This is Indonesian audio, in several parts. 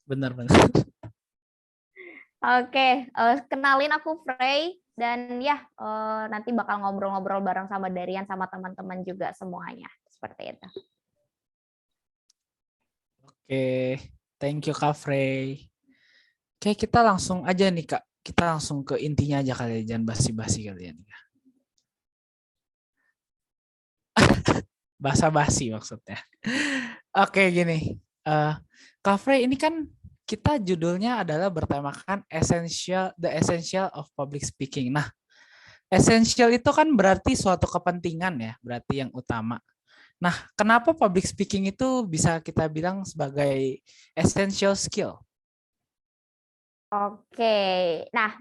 Benar-benar. Oke, kenalin aku Frey dan ya nanti bakal ngobrol-ngobrol bareng sama Darian sama teman-teman juga semuanya seperti itu. Oke, thank you Kak Frey. Oke, kita langsung aja nih Kak. Kita langsung ke intinya aja kali ya, jangan basi-basi kalian. Basa-basi maksudnya. Oke, gini. Kak Frey, ini kan kita judulnya adalah bertemakan the essential of public speaking. Nah, essential itu kan berarti suatu kepentingan ya, berarti yang utama. Nah, kenapa public speaking itu bisa kita bilang sebagai essential skill? Oke, nah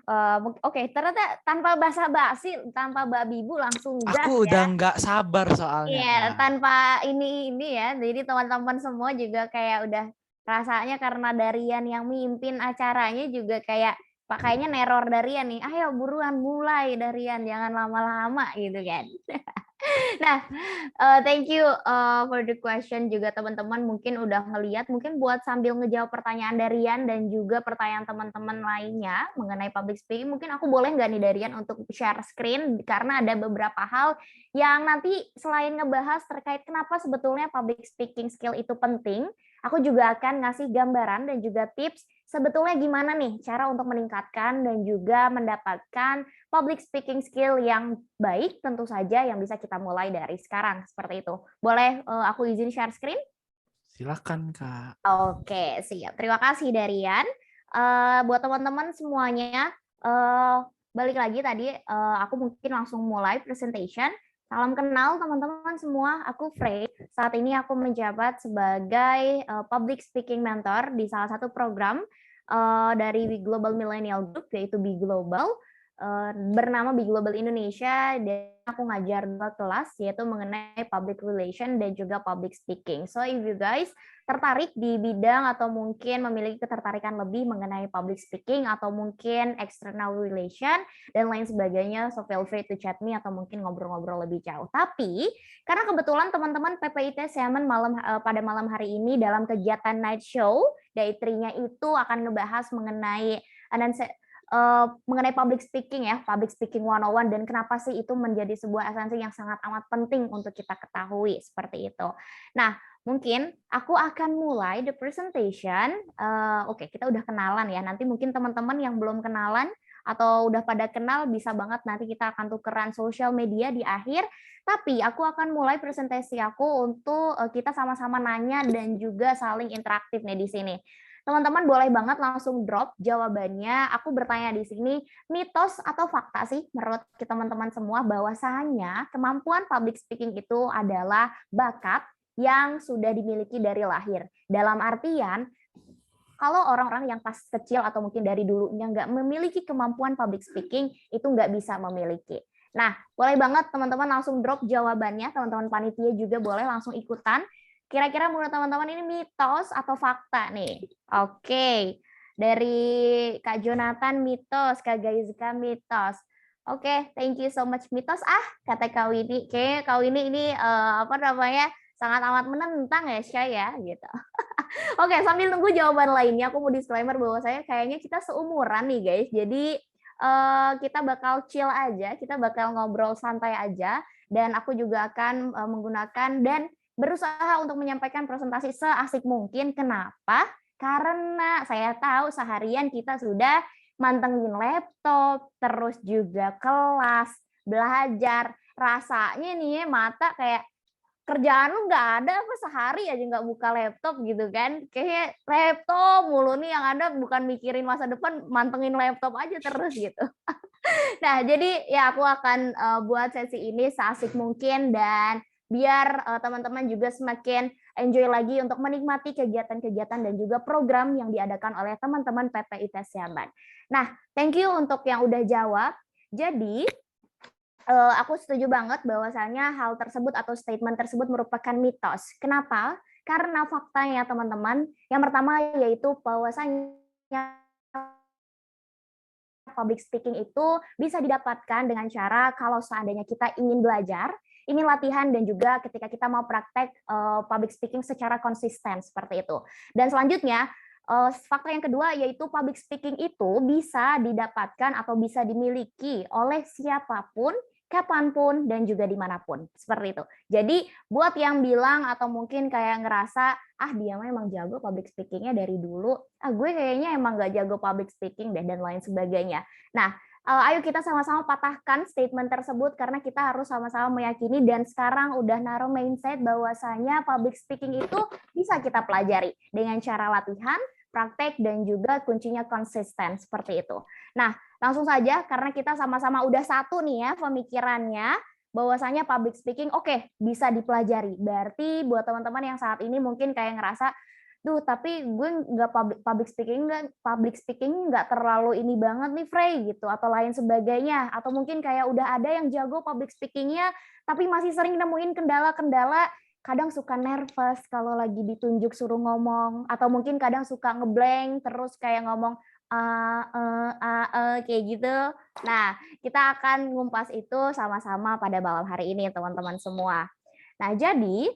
oke ternyata tanpa basa-basi, tanpa babi bu langsung gas Aku udah ya. nggak sabar soalnya, Iya, Kak. tanpa ini ya. Jadi teman-teman semua juga kayak udah rasanya karena Darian yang mimpin acaranya juga kayak Pak kayaknya neror Darian nih. Ayo buruan mulai Darian, jangan lama-lama gitu kan. Nah, thank you for the question juga teman-teman mungkin udah ngeliat, mungkin buat sambil ngejawab pertanyaan Darian dan juga pertanyaan teman-teman lainnya mengenai public speaking, mungkin aku boleh nggak nih Darian untuk share screen karena ada beberapa hal yang nanti selain ngebahas terkait kenapa sebetulnya public speaking skill itu penting, aku juga akan ngasih gambaran dan juga tips sebetulnya gimana nih cara untuk meningkatkan dan juga mendapatkan public speaking skill yang baik tentu saja yang bisa kita mulai dari sekarang seperti itu. Boleh aku izin share screen? Silakan, Kak. Oke, siap. Terima kasih Darian. Buat teman-teman semuanya, balik lagi tadi aku mungkin langsung mulai presentation. Salam kenal teman-teman semua, aku Frey. Saat ini aku menjabat sebagai public speaking mentor di salah satu program dari Global Millennial Group, yaitu Be Global, bernama Be Global Indonesia, dan aku ngajar 2 kelas, yaitu mengenai public relation dan juga public speaking. So if you guys tertarik di bidang atau mungkin memiliki ketertarikan lebih mengenai public speaking atau mungkin external relation dan lain sebagainya, so feel free to chat me atau mungkin ngobrol-ngobrol lebih jauh. Tapi karena kebetulan teman-teman PPIT Seamen pada malam hari ini dalam kegiatan night show, Day3-nya itu akan ngebahas mengenai mengenai public speaking ya, public speaking 101 dan kenapa sih itu menjadi sebuah esensi yang sangat amat penting untuk kita ketahui seperti itu. Nah, mungkin aku akan mulai the presentation. Oke, kita udah kenalan ya. Nanti mungkin teman-teman yang belum kenalan atau udah pada kenal bisa banget nanti kita akan tukeran sosial media di akhir. Tapi aku akan mulai presentasi aku untuk kita sama-sama nanya dan juga saling interaktif nih di sini. Teman-teman boleh banget langsung drop jawabannya. Aku bertanya di sini, mitos atau fakta sih menurut teman-teman semua bahwasanya kemampuan public speaking itu adalah bakat yang sudah dimiliki dari lahir. Dalam artian, kalau orang-orang yang pas kecil atau mungkin dari dulunya nggak memiliki kemampuan public speaking, itu nggak bisa memiliki. Nah, boleh banget teman-teman langsung drop jawabannya, teman-teman panitia juga boleh langsung ikutan. Kira-kira menurut teman-teman ini mitos atau fakta nih? Oke, dari Kak Jonathan mitos, Kak Gaizka mitos. Oke, thank you so much mitos. Kata Kak Winnie, kayaknya Kak Winnie ini apa namanya sangat amat menentang ya, Syah ya, gitu. Oke, sambil nunggu jawaban lainnya, aku mau disclaimer bahwa saya kayaknya kita seumuran nih guys. Jadi kita bakal chill aja, kita bakal ngobrol santai aja, dan aku juga akan menggunakan dan berusaha untuk menyampaikan presentasi seasik mungkin. Kenapa? Karena saya tahu seharian kita sudah mantengin laptop, terus juga kelas, belajar. Rasanya nih mata kayak kerjaan lu nggak ada apa sehari aja nggak buka laptop gitu kan, kayak laptop mulu nih yang ada, bukan mikirin masa depan, mantengin laptop aja terus gitu. Nah jadi ya aku akan buat sesi ini seasik mungkin dan biar teman-teman juga semakin enjoy lagi untuk menikmati kegiatan-kegiatan dan juga program yang diadakan oleh teman-teman PPIT Siaban. Nah, thank you untuk yang udah jawab. Jadi aku setuju banget bahwasanya hal tersebut atau statement tersebut merupakan mitos. Kenapa? Karena faktanya teman-teman, yang pertama yaitu bahwasanya public speaking itu bisa didapatkan dengan cara kalau seandainya kita ingin belajar, ingin latihan, dan juga ketika kita mau praktek public speaking secara konsisten seperti itu. Dan selanjutnya, Fakta yang kedua yaitu public speaking itu bisa didapatkan atau bisa dimiliki oleh siapapun, kapanpun, dan juga dimanapun. Seperti itu. Jadi buat yang bilang atau mungkin kayak ngerasa, ah dia mah emang jago public speaking-nya dari dulu, ah gue kayaknya emang nggak jago public speaking deh, dan lain sebagainya. Nah, ayo kita sama-sama patahkan statement tersebut karena kita harus sama-sama meyakini dan sekarang udah naruh mindset bahwasanya public speaking itu bisa kita pelajari dengan cara latihan, praktek, dan juga kuncinya konsisten seperti itu. Nah, langsung saja karena kita sama-sama udah satu nih ya pemikirannya bahwasanya public speaking oke, bisa dipelajari. Berarti buat teman-teman yang saat ini mungkin kayak ngerasa, duh tapi gue nggak public speaking nggak terlalu ini banget nih Frey gitu atau lain sebagainya, atau mungkin kayak udah ada yang jago public speakingnya tapi masih sering nemuin kendala-kendala, kadang suka nervous kalau lagi ditunjuk suruh ngomong, atau mungkin kadang suka ngeblank terus kayak ngomong kayak gitu. Nah, kita akan ngumpas itu sama-sama pada malam hari ini teman-teman semua. Nah, jadi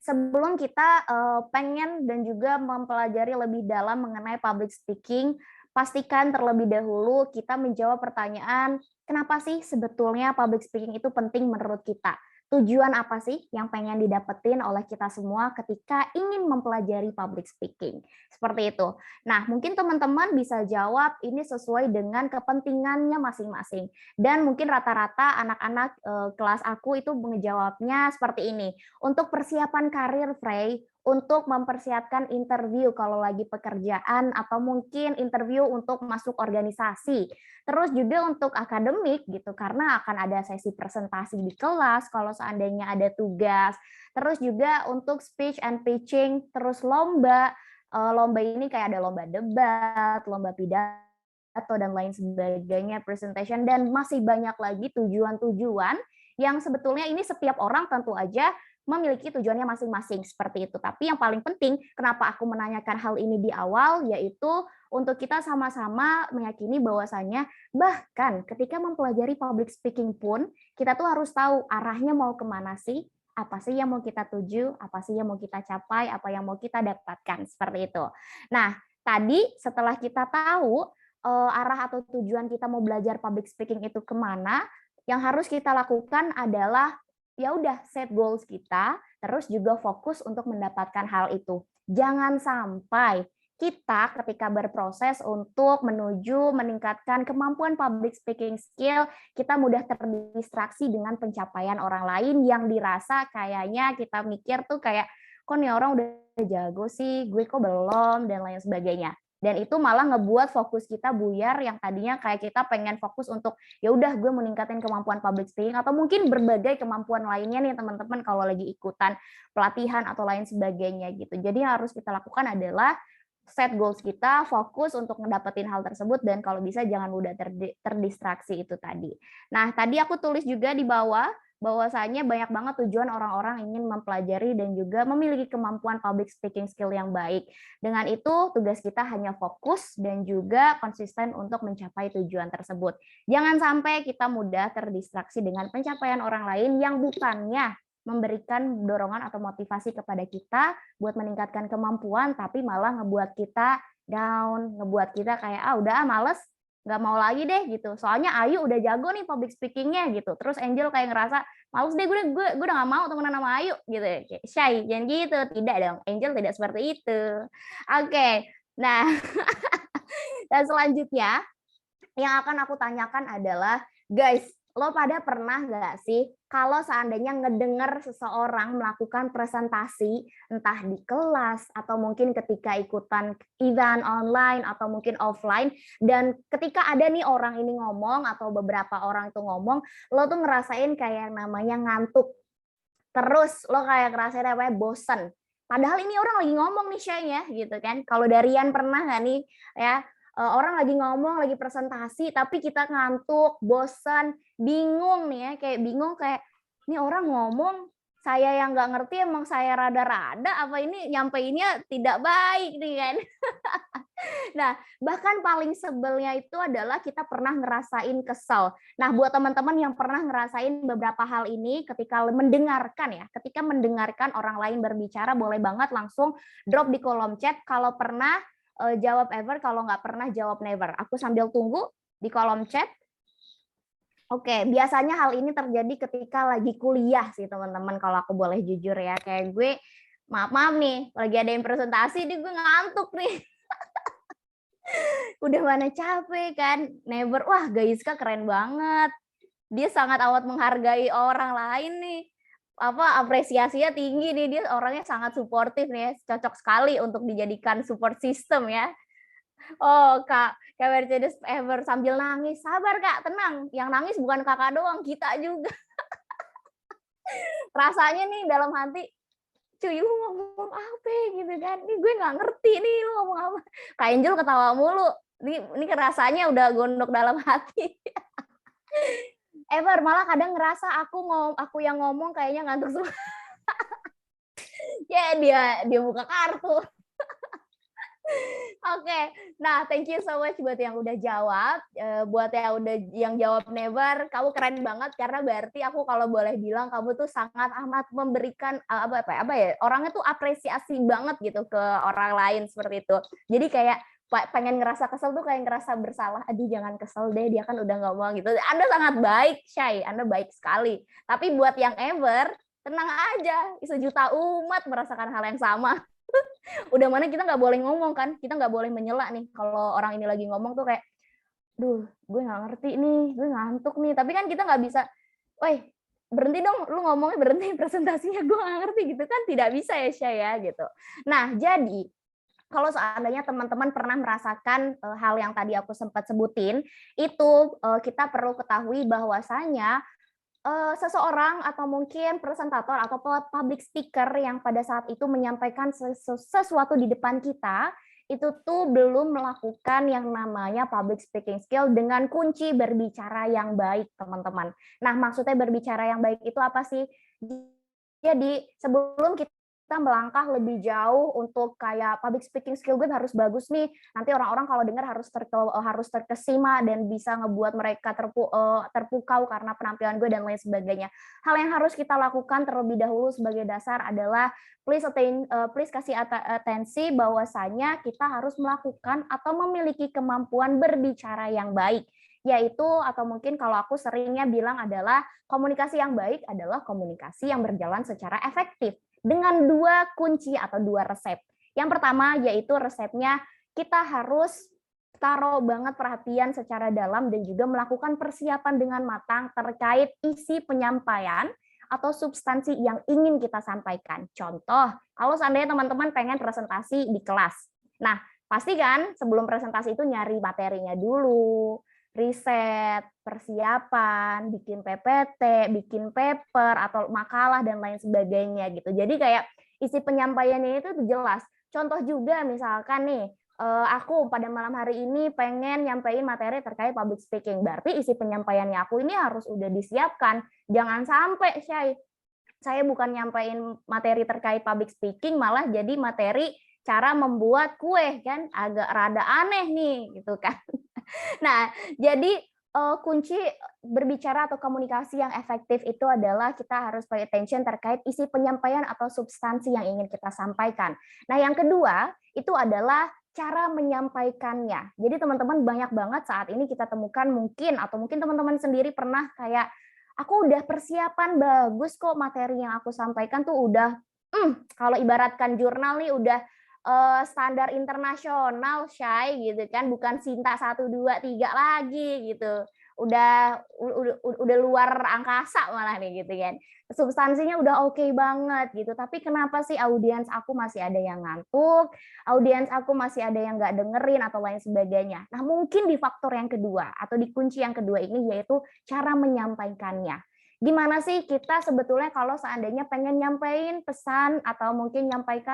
sebelum kita pengen dan juga mempelajari lebih dalam mengenai public speaking, pastikan terlebih dahulu kita menjawab pertanyaan, kenapa sih sebetulnya public speaking itu penting menurut kita? Tujuan apa sih yang pengen didapetin oleh kita semua ketika ingin mempelajari public speaking? Seperti itu. Nah, mungkin teman-teman bisa jawab ini sesuai dengan kepentingannya masing-masing. Dan mungkin rata-rata anak-anak kelas aku itu menjawabnya seperti ini. Untuk persiapan karir, Frey, untuk mempersiapkan interview kalau lagi pekerjaan atau mungkin interview untuk masuk organisasi. Terus juga untuk akademik gitu karena akan ada sesi presentasi di kelas kalau seandainya ada tugas. Terus juga untuk speech and pitching, terus lomba. Lomba ini kayak ada lomba debat, lomba pidato dan lain sebagainya, presentation, dan masih banyak lagi tujuan-tujuan yang sebetulnya ini setiap orang tentu aja memiliki tujuannya masing-masing seperti itu. Tapi yang paling penting, kenapa aku menanyakan hal ini di awal, yaitu untuk kita sama-sama meyakini bahwasannya bahkan ketika mempelajari public speaking pun, kita tuh harus tahu arahnya mau kemana sih, apa sih yang mau kita tuju, apa sih yang mau kita capai, apa yang mau kita dapatkan, seperti itu. Nah, tadi setelah kita tahu arah atau tujuan kita mau belajar public speaking itu kemana, yang harus kita lakukan adalah ya udah set goals kita, terus juga fokus untuk mendapatkan hal itu. Jangan sampai kita ketika berproses untuk menuju meningkatkan kemampuan public speaking skill, kita mudah terdistraksi dengan pencapaian orang lain yang dirasa kayaknya kita mikir tuh kayak, kok nih orang udah jago sih, gue kok belum, dan lain sebagainya. Dan itu malah ngebuat fokus kita buyar yang tadinya kayak kita pengen fokus untuk ya udah gue meningkatin kemampuan public speaking atau mungkin berbagai kemampuan lainnya nih teman-teman kalau lagi ikutan pelatihan atau lain sebagainya gitu. Jadi yang harus kita lakukan adalah set goals kita, fokus untuk ngedapetin hal tersebut dan kalau bisa jangan mudah terdistraksi itu tadi. Nah, tadi aku tulis juga di bawah bahwasanya banyak banget tujuan orang-orang ingin mempelajari dan juga memiliki kemampuan public speaking skill yang baik. Dengan itu, tugas kita hanya fokus dan juga konsisten untuk mencapai tujuan tersebut. Jangan sampai kita mudah terdistraksi dengan pencapaian orang lain yang bukannya memberikan dorongan atau motivasi kepada kita buat meningkatkan kemampuan, tapi malah ngebuat kita down, ngebuat kita kayak, ah udah males, nggak mau lagi deh gitu. Soalnya Ayu udah jago nih public speaking-nya gitu. Terus Angel kayak ngerasa, males deh gue udah nggak mau temenan sama Ayu gitu. Kayak, shy, jangan gitu. Tidak dong, Angel tidak seperti itu. Oke, nah dan selanjutnya yang akan aku tanyakan adalah, guys, lo pada pernah nggak sih kalau seandainya ngedenger seseorang melakukan presentasi, entah di kelas atau mungkin ketika ikutan event online atau mungkin offline, dan ketika ada nih orang ini ngomong atau beberapa orang itu ngomong, lo tuh ngerasain kayak namanya ngantuk, terus lo kayak ngerasain namanya bosen. Padahal ini orang lagi ngomong nih Shay-nya gitu kan. Kalau Darian pernah nggak nih ya, orang lagi ngomong, lagi presentasi, tapi kita ngantuk, bosan, bingung nih ya, kayak bingung kayak, ini orang ngomong, saya yang nggak ngerti emang saya rada-rada, apa ini nyampeinnya tidak baik nih kan. Nah, bahkan paling sebelnya itu adalah kita pernah ngerasain kesel. Nah, buat teman-teman yang pernah ngerasain beberapa hal ini ketika mendengarkan ya, ketika mendengarkan orang lain berbicara, boleh banget langsung drop di kolom chat kalau pernah jawab ever, kalau nggak pernah jawab never. Aku sambil tunggu di kolom chat. Oke, biasanya hal ini terjadi ketika lagi kuliah sih teman-teman, kalau aku boleh jujur ya. Kayak gue, maaf nih, lagi ada yang presentasi, gue ngantuk nih. Udah mana capek kan, never, wah Gaiska keren banget. Dia sangat amat menghargai orang lain nih. Apresiasinya tinggi nih, dia orangnya sangat suportif nih, cocok sekali untuk dijadikan support system ya. Oh, Kak Mercedes Ever sambil nangis. Sabar, Kak, tenang. Yang nangis bukan Kakak doang, kita juga. Rasanya nih dalam hati, cuy, lu ngomong apa gitu kan? Ini gue nggak ngerti nih lu ngomong apa. Kak Angel ketawa mulu. Ini rasanya udah gondok dalam hati. Ever malah kadang ngerasa aku yang ngomong kayaknya ngantuk semua. Ya dia buka kartu. Oke, nah thank you so much buat yang udah jawab, buat yang jawab never, kamu keren banget karena berarti aku kalau boleh bilang kamu tuh sangat amat memberikan orangnya tuh apresiasi banget gitu ke orang lain seperti itu. Jadi kayak pengen ngerasa kesel tuh kayak ngerasa bersalah, aduh jangan kesel deh dia kan udah ngomong gitu. Anda sangat baik, Syai, Anda baik sekali. Tapi buat yang ever, tenang aja, sejuta umat merasakan hal yang sama. Udah mana kita nggak boleh ngomong kan, kita nggak boleh menyela nih kalau orang ini lagi ngomong tuh kayak, duh gue nggak ngerti nih, gue ngantuk nih, tapi kan kita nggak bisa, woi berhenti dong, lu ngomongnya berhenti, presentasinya gue nggak ngerti gitu kan, tidak bisa ya Syah gitu. Nah jadi kalau seandainya teman-teman pernah merasakan hal yang tadi aku sempat sebutin, itu kita perlu ketahui bahwasanya seseorang atau mungkin presentator atau public speaker yang pada saat itu menyampaikan sesuatu di depan kita, itu tuh belum melakukan yang namanya public speaking skill dengan kunci berbicara yang baik, teman-teman. Nah, maksudnya berbicara yang baik itu apa sih? Jadi, sebelum kita melangkah lebih jauh untuk kayak public speaking skill gue harus bagus nih. Nanti orang-orang kalau dengar harus terkesima dan bisa ngebuat mereka terpukau karena penampilan gue dan lain sebagainya. Hal yang harus kita lakukan terlebih dahulu sebagai dasar adalah please kasih atensi bahwasanya kita harus melakukan atau memiliki kemampuan berbicara yang baik. Yaitu atau mungkin kalau aku seringnya bilang adalah komunikasi yang baik adalah komunikasi yang berjalan secara efektif dengan 2 kunci atau 2 resep. Yang pertama yaitu resepnya kita harus taruh banget perhatian secara dalam dan juga melakukan persiapan dengan matang terkait isi penyampaian atau substansi yang ingin kita sampaikan. Contoh, kalau seandainya teman-teman pengen presentasi di kelas. Nah, pasti kan sebelum presentasi itu nyari materinya dulu, riset, persiapan, bikin PPT, bikin paper atau makalah dan lain sebagainya gitu. Jadi kayak isi penyampaiannya itu jelas. Contoh juga misalkan nih, aku pada malam hari ini pengen nyampein materi terkait public speaking. Berarti isi penyampaiannya aku ini harus udah disiapkan. Jangan sampai saya bukan nyampein materi terkait public speaking malah jadi materi cara membuat kue kan agak rada aneh nih gitu kan. Nah, jadi kunci berbicara atau komunikasi yang efektif itu adalah kita harus pay attention terkait isi penyampaian atau substansi yang ingin kita sampaikan. Nah, yang kedua itu adalah cara menyampaikannya. Jadi teman-teman banyak banget saat ini kita temukan mungkin teman-teman sendiri pernah kayak aku udah persiapan bagus kok materi yang aku sampaikan tuh udah kalau ibaratkan jurnal nih udah standar internasional, Syai, gitu kan, bukan Sinta 1, 2, 3 lagi gitu. Udah luar angkasa malah nih gitu kan. Substansinya udah oke banget gitu. Tapi kenapa sih audiens aku masih ada yang ngantuk, audiens aku masih ada yang nggak dengerin atau lain sebagainya. Nah, mungkin di faktor yang kedua atau di kunci yang kedua ini yaitu cara menyampaikannya. Gimana sih kita sebetulnya kalau seandainya pengen nyampein pesan atau mungkin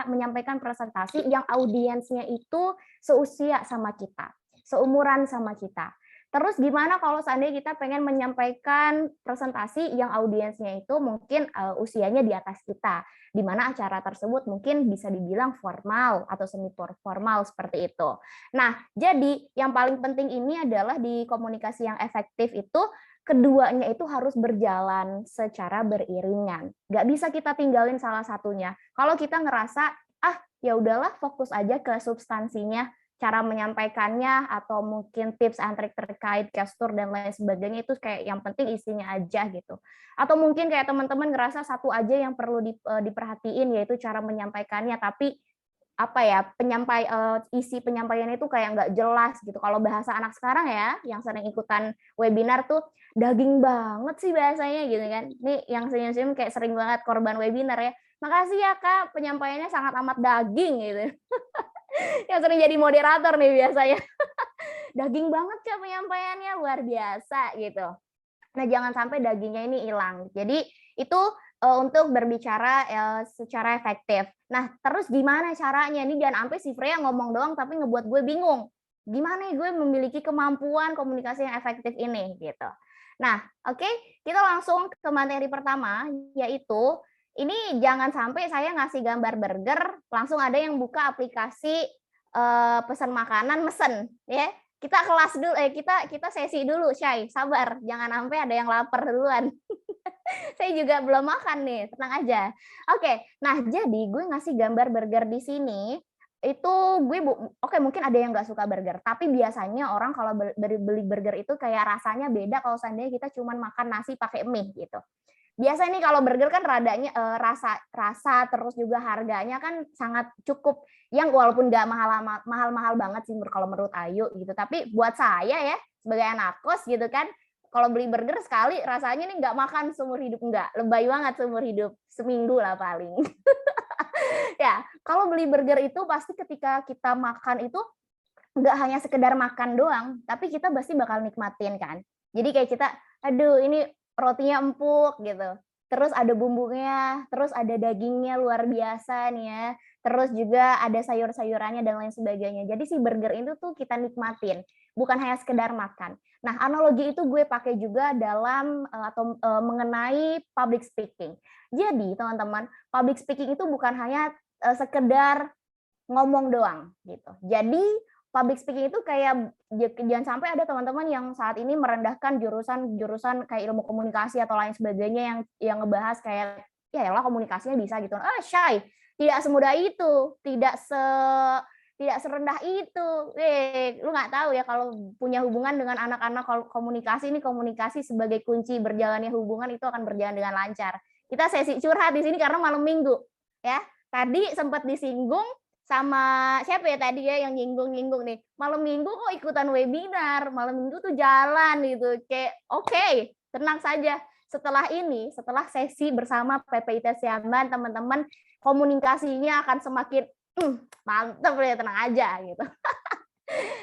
menyampaikan presentasi yang audiensnya itu seusia sama kita, seumuran sama kita. Terus gimana kalau seandainya kita pengen menyampaikan presentasi yang audiensnya itu mungkin usianya di atas kita, di mana acara tersebut mungkin bisa dibilang formal atau semi formal seperti itu. Nah, jadi yang paling penting ini adalah di komunikasi yang efektif itu keduanya itu harus berjalan secara beriringan. Nggak bisa kita tinggalin salah satunya. Kalau kita ngerasa, ya udahlah fokus aja ke substansinya, cara menyampaikannya atau mungkin tips and trik terkait gestur dan lain sebagainya itu kayak yang penting isinya aja gitu. Atau mungkin kayak teman-teman ngerasa satu aja yang perlu diperhatiin yaitu cara menyampaikannya, tapi apa ya isi penyampaiannya itu kayak nggak jelas gitu. Kalau bahasa anak sekarang ya, yang sering ikutan webinar tuh daging banget sih bahasanya gitu kan. Ini yang senyum-senyum kayak sering banget korban webinar ya. Makasih ya Kak, penyampaiannya sangat amat daging gitu. Yang sering jadi moderator nih biasanya. Daging banget Kak penyampaiannya, luar biasa gitu. Nah, jangan sampai dagingnya ini hilang. Jadi itu untuk berbicara secara efektif. Nah, terus gimana caranya? Ini jangan sampai si Freya ngomong doang tapi ngebuat gue bingung. Gimana gue memiliki kemampuan komunikasi yang efektif ini gitu. Nah, oke, kita langsung ke materi pertama, yaitu ini jangan sampai saya ngasih gambar burger, langsung ada yang buka aplikasi pesan makanan, mesen, ya. Kita kelas dulu, kita sesi dulu, Syai, sabar, jangan sampai ada yang lapar duluan. Saya juga belum makan nih, tenang aja. Oke, nah jadi gue ngasih gambar burger di sini, itu gue oke mungkin ada yang nggak suka burger, tapi biasanya orang kalau beli burger itu kayak rasanya beda kalau seandainya kita cuma makan nasi pakai mie gitu. Biasa nih kalau burger kan radanya rasa terus juga harganya kan sangat cukup, yang walaupun nggak mahal-mahal banget sih kalau menurut Ayu gitu, tapi buat saya ya sebagai anak kos gitu kan, kalau beli burger sekali rasanya nih nggak makan seumur hidup, nggak, lebay banget seumur hidup, seminggu lah paling. Ya, kalau beli burger itu pasti ketika kita makan itu nggak hanya sekedar makan doang, tapi kita pasti bakal nikmatin kan. Jadi kayak kita, aduh ini rotinya empuk gitu, terus ada bumbunya, terus ada dagingnya luar biasa nih ya, terus juga ada sayur-sayurannya dan lain sebagainya. Jadi si burger itu tuh kita nikmatin, bukan hanya sekedar makan. Nah, analogi itu gue pakai juga dalam mengenai public speaking. Jadi teman-teman, public speaking itu bukan hanya sekedar ngomong doang gitu. Jadi public speaking itu kayak jangan sampai ada teman-teman yang saat ini merendahkan jurusan kayak ilmu komunikasi atau lain sebagainya yang ngebahas kayak ya lah komunikasinya bisa gitu. Shy, tidak semudah itu, tidak serendah itu. Lu nggak tahu ya kalau punya hubungan dengan anak-anak komunikasi, ini komunikasi sebagai kunci berjalannya hubungan itu akan berjalan dengan lancar. Kita sesi curhat di sini karena malam Minggu ya. Tadi sempat disinggung sama siapa ya tadi ya yang nyinggung nih, malam Minggu kok ikutan webinar, malam Minggu tuh jalan gitu, kayak oke, tenang saja, setelah sesi bersama PPIT Siaman, teman-teman komunikasinya akan semakin mantap ya, tenang aja gitu.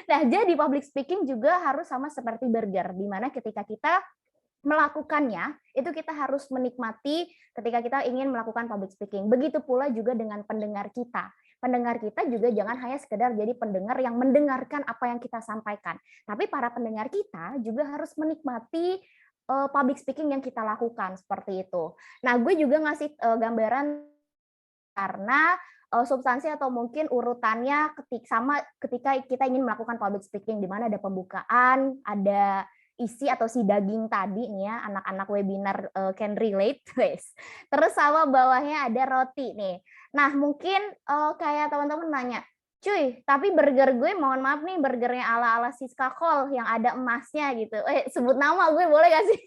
Nah, jadi public speaking juga harus sama seperti burger, di mana ketika kita melakukannya, itu kita harus menikmati ketika kita ingin melakukan public speaking. Begitu pula juga dengan pendengar kita. Pendengar kita juga jangan hanya sekedar jadi pendengar yang mendengarkan apa yang kita sampaikan. Tapi para pendengar kita juga harus menikmati public speaking yang kita lakukan, seperti itu. Nah, gue juga ngasih gambaran karena substansi atau mungkin urutannya ketika kita ingin melakukan public speaking, di mana ada pembukaan, ada isi atau si daging tadi nih ya, anak-anak webinar can relate, guys. Terus sama bawahnya ada roti nih. Nah, mungkin kayak teman-teman nanya, cuy, tapi burger gue mohon maaf nih, burgernya ala-ala Siska Kol yang ada emasnya gitu. Sebut nama gue boleh gak sih?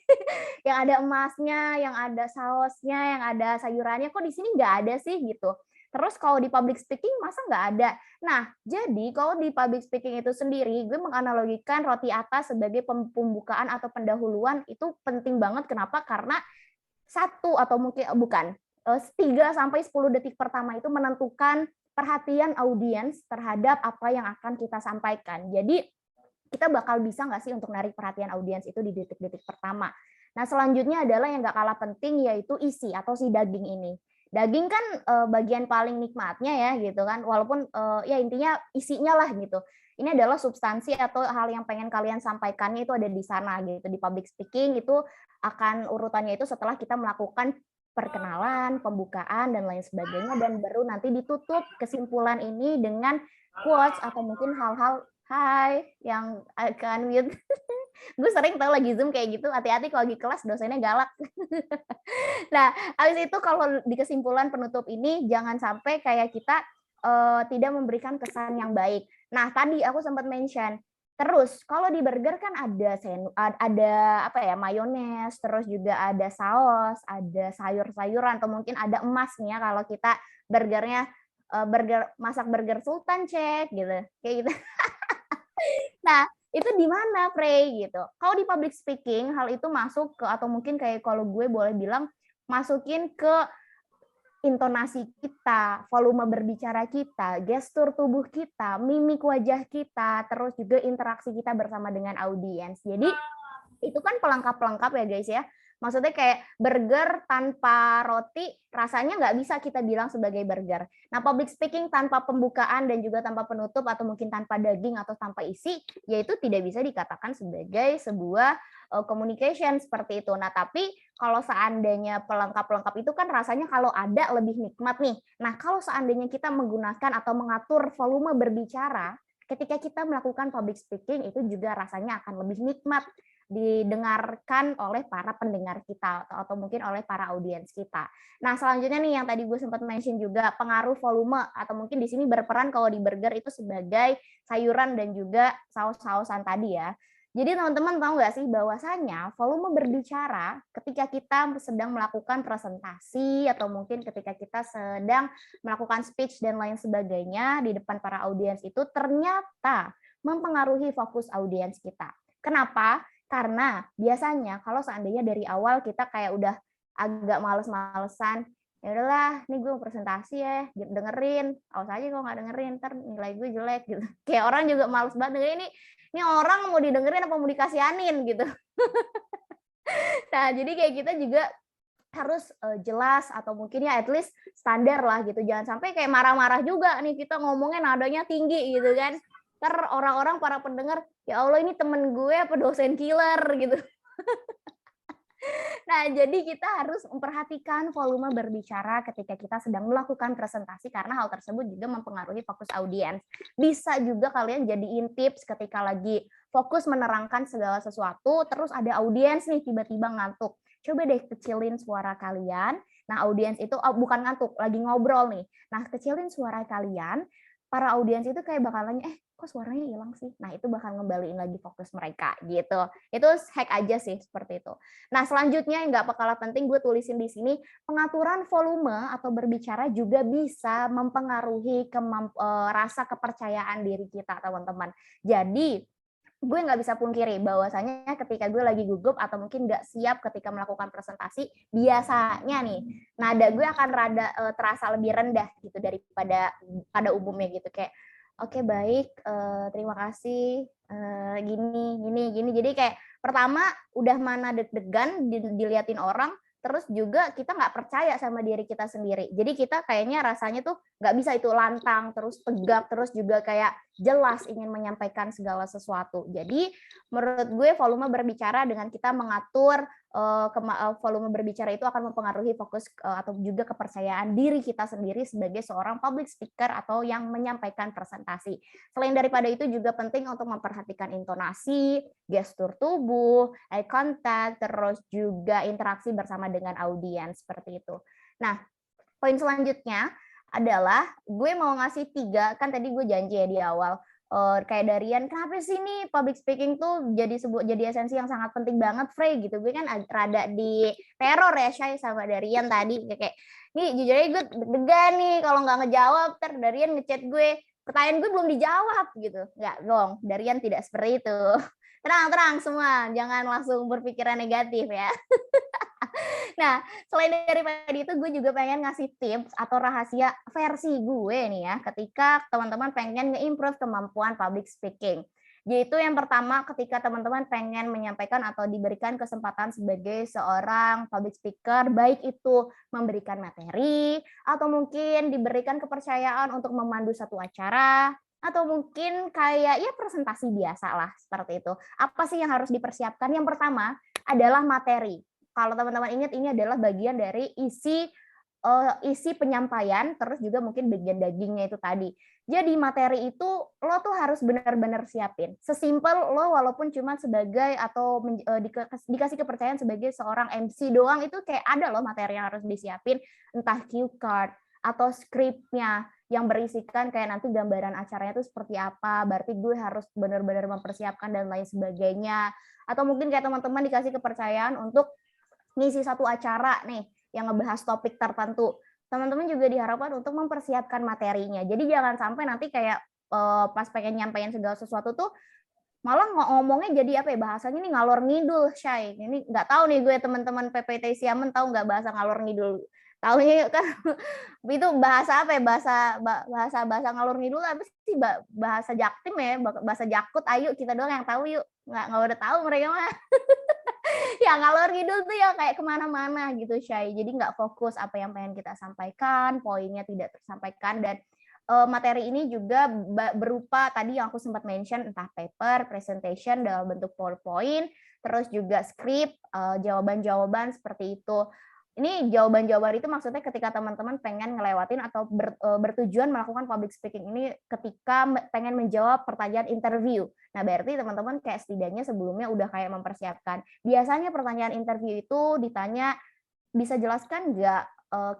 Yang ada emasnya, yang ada sausnya, yang ada sayurannya, kok di sini nggak ada sih gitu. Terus kalau di public speaking masa nggak ada? Nah, jadi kalau di public speaking itu sendiri, gue menganalogikan roti atas sebagai pembukaan atau pendahuluan itu penting banget. Kenapa? Karena 3 sampai 10 detik pertama itu menentukan perhatian audiens terhadap apa yang akan kita sampaikan. Jadi kita bakal bisa nggak sih untuk narik perhatian audiens itu di detik-detik pertama. Nah, selanjutnya adalah yang nggak kalah penting yaitu isi atau si daging ini. Daging kan bagian paling nikmatnya ya gitu kan, walaupun ya intinya isinya lah gitu. Ini adalah substansi atau hal yang pengen kalian sampaikannya itu ada di sana gitu. Di public speaking itu akan urutannya itu setelah kita melakukan perkenalan, pembukaan dan lain sebagainya, dan baru nanti ditutup kesimpulan ini dengan quotes atau mungkin hal-hal yang akan gue sering tahu lagi Zoom kayak gitu, hati-hati kalau lagi kelas dosennya galak. Nah, habis itu kalau di kesimpulan penutup ini jangan sampai kayak kita tidak memberikan kesan yang baik. Nah, tadi aku sempat mention. Terus kalau di burger kan ada apa ya, mayones, terus juga ada saus, ada sayur-sayuran, atau mungkin ada emasnya kalau kita burgernya masak burger sultan cek gitu, kayak gitu. Nah, itu di mana, Frey gitu. Kalau di public speaking hal itu masuk ke, atau mungkin kayak kalau gue boleh bilang masukin ke intonasi kita, volume berbicara kita, gestur tubuh kita, mimik wajah kita, terus juga interaksi kita bersama dengan audiens. Jadi itu kan pelengkap-pelengkap ya guys ya. Maksudnya kayak burger tanpa roti rasanya nggak bisa kita bilang sebagai burger. Nah, public speaking tanpa pembukaan dan juga tanpa penutup atau mungkin tanpa daging atau tanpa isi, yaitu tidak bisa dikatakan sebagai sebuah communication seperti itu. Nah, tapi kalau seandainya pelengkap-pelengkap itu kan rasanya kalau ada lebih nikmat nih. Nah, kalau seandainya kita menggunakan atau mengatur volume berbicara, ketika kita melakukan public speaking itu juga rasanya akan lebih nikmat didengarkan oleh para pendengar kita atau mungkin oleh para audiens kita. Nah, selanjutnya nih yang tadi gue sempat mention juga pengaruh volume atau mungkin di sini berperan kalau di burger itu sebagai sayuran dan juga saus-sausan tadi ya. Jadi teman-teman tahu nggak sih bahwasanya volume berbicara ketika kita sedang melakukan presentasi atau mungkin ketika kita sedang melakukan speech dan lain sebagainya di depan para audiens itu ternyata mempengaruhi fokus audiens kita. Kenapa? Karena biasanya kalau seandainya dari awal kita kayak udah agak males-malesan, ya udahlah, nih gue mau presentasi ya, dengerin, awas aja kalau nggak dengerin, ntar nilai gue jelek gitu. Kayak orang juga males banget dengerin ini orang mau didengerin apa mau dikasihanin gitu. Nah, jadi kayak kita juga harus jelas atau mungkin ya at least standar lah gitu. Jangan sampai kayak marah-marah juga nih kita ngomongnya nadanya tinggi gitu kan. Ntar orang-orang para pendengar, ya Allah ini temen gue apa dosen killer gitu. Nah, jadi kita harus memperhatikan volume berbicara ketika kita sedang melakukan presentasi karena hal tersebut juga mempengaruhi fokus audiens. Bisa juga kalian jadiin tips ketika lagi fokus menerangkan segala sesuatu, terus ada audiens nih tiba-tiba ngantuk. Coba deh kecilin suara kalian. Nah, audiens itu bukan ngantuk, lagi ngobrol nih. Nah, kecilin suara kalian, para audiens itu kayak bakalan kok suaranya hilang sih. Nah, itu bakal ngembaliin lagi fokus mereka gitu. Itu hack aja sih seperti itu. Nah, selanjutnya yang nggak kalah penting gue tulisin di sini, pengaturan volume atau berbicara juga bisa mempengaruhi rasa kepercayaan diri kita, teman-teman. Jadi, gue nggak bisa pungkiri bahwasanya ketika gue lagi gugup atau mungkin nggak siap ketika melakukan presentasi, biasanya nih nada gue akan rada terasa lebih rendah gitu daripada pada umumnya gitu, kayak oke, baik, terima kasih, gini. Jadi kayak pertama udah mana deg-degan diliatin orang, terus juga kita nggak percaya sama diri kita sendiri. Jadi kita kayaknya rasanya tuh nggak bisa itu lantang, terus tegap, terus juga kayak jelas ingin menyampaikan segala sesuatu. Jadi menurut gue volume berbicara dengan kita mengatur volume berbicara itu akan mempengaruhi fokus atau juga kepercayaan diri kita sendiri sebagai seorang public speaker atau yang menyampaikan presentasi. Selain daripada itu juga penting untuk memperhatikan intonasi, gestur tubuh, eye contact, terus juga interaksi bersama dengan audiens seperti itu. Nah, poin selanjutnya adalah gue mau ngasih 3, kan tadi gue janji ya di awal, kayak Darian, kenapa sih nih public speaking tuh jadi esensi yang sangat penting banget, Frey gitu. Gue kan rada di teror ya Shay sama Darian tadi, kayak nih jujur aja gue deg-degan nih kalau nggak ngejawab, ntar Darian ngechat gue, pertanyaan gue belum dijawab gitu. Nggak dong, Darian tidak seperti itu. Tenang semua, jangan langsung berpikiran negatif ya. Nah, selain daripada itu, gue juga pengen ngasih tips atau rahasia versi gue nih ya, ketika teman-teman pengen nge-improve kemampuan public speaking. Yaitu yang pertama, ketika teman-teman pengen menyampaikan atau diberikan kesempatan sebagai seorang public speaker, baik itu memberikan materi, atau mungkin diberikan kepercayaan untuk memandu satu acara, atau mungkin kayak ya presentasi biasa lah, seperti itu. Apa sih yang harus dipersiapkan? Yang pertama adalah materi. Kalau teman-teman ingat, ini adalah bagian dari isi penyampaian, terus juga mungkin bagian dagingnya itu tadi. Jadi materi itu lo tuh harus benar-benar siapin. Sesimpel lo walaupun cuma sebagai atau dikasih kepercayaan sebagai seorang MC doang, itu kayak ada loh materi yang harus disiapin, entah cue card, atau skripnya yang berisikan kayak nanti gambaran acaranya itu seperti apa, berarti gue harus benar-benar mempersiapkan dan lain sebagainya. Atau mungkin kayak teman-teman dikasih kepercayaan untuk ngisi satu acara nih yang ngebahas topik tertentu. Teman-teman juga diharapkan untuk mempersiapkan materinya. Jadi jangan sampai nanti kayak pas pengen nyampein segala sesuatu tuh malah ngomongnya jadi apa ya, bahasanya ini ngalor ngidul, Syai. Ini nggak tahu nih gue teman-teman PPT Siamen tahu nggak bahasa ngalor ngidul? Taunya kan itu bahasa apa ya, bahasa ngalor ngidul apa sih, bahasa Jaktim ya, bahasa Jakut. Ayo kita doang yang tahu yuk. Nggak udah tahu mereka mah. Ya ngalor ngidul tuh ya kayak kemana-mana gitu, Syai. Jadi nggak fokus apa yang pengen kita sampaikan, poinnya tidak tersampaikan, dan materi ini juga berupa tadi yang aku sempat mention, entah paper, presentation dalam bentuk PowerPoint, terus juga script, jawaban-jawaban seperti itu. Ini jawaban-jawaban itu maksudnya ketika teman-teman pengen ngelewatin atau bertujuan melakukan public speaking ini ketika pengen menjawab pertanyaan interview. Nah, berarti teman-teman kayak setidaknya sebelumnya udah kayak mempersiapkan. Biasanya pertanyaan interview itu ditanya, bisa jelaskan nggak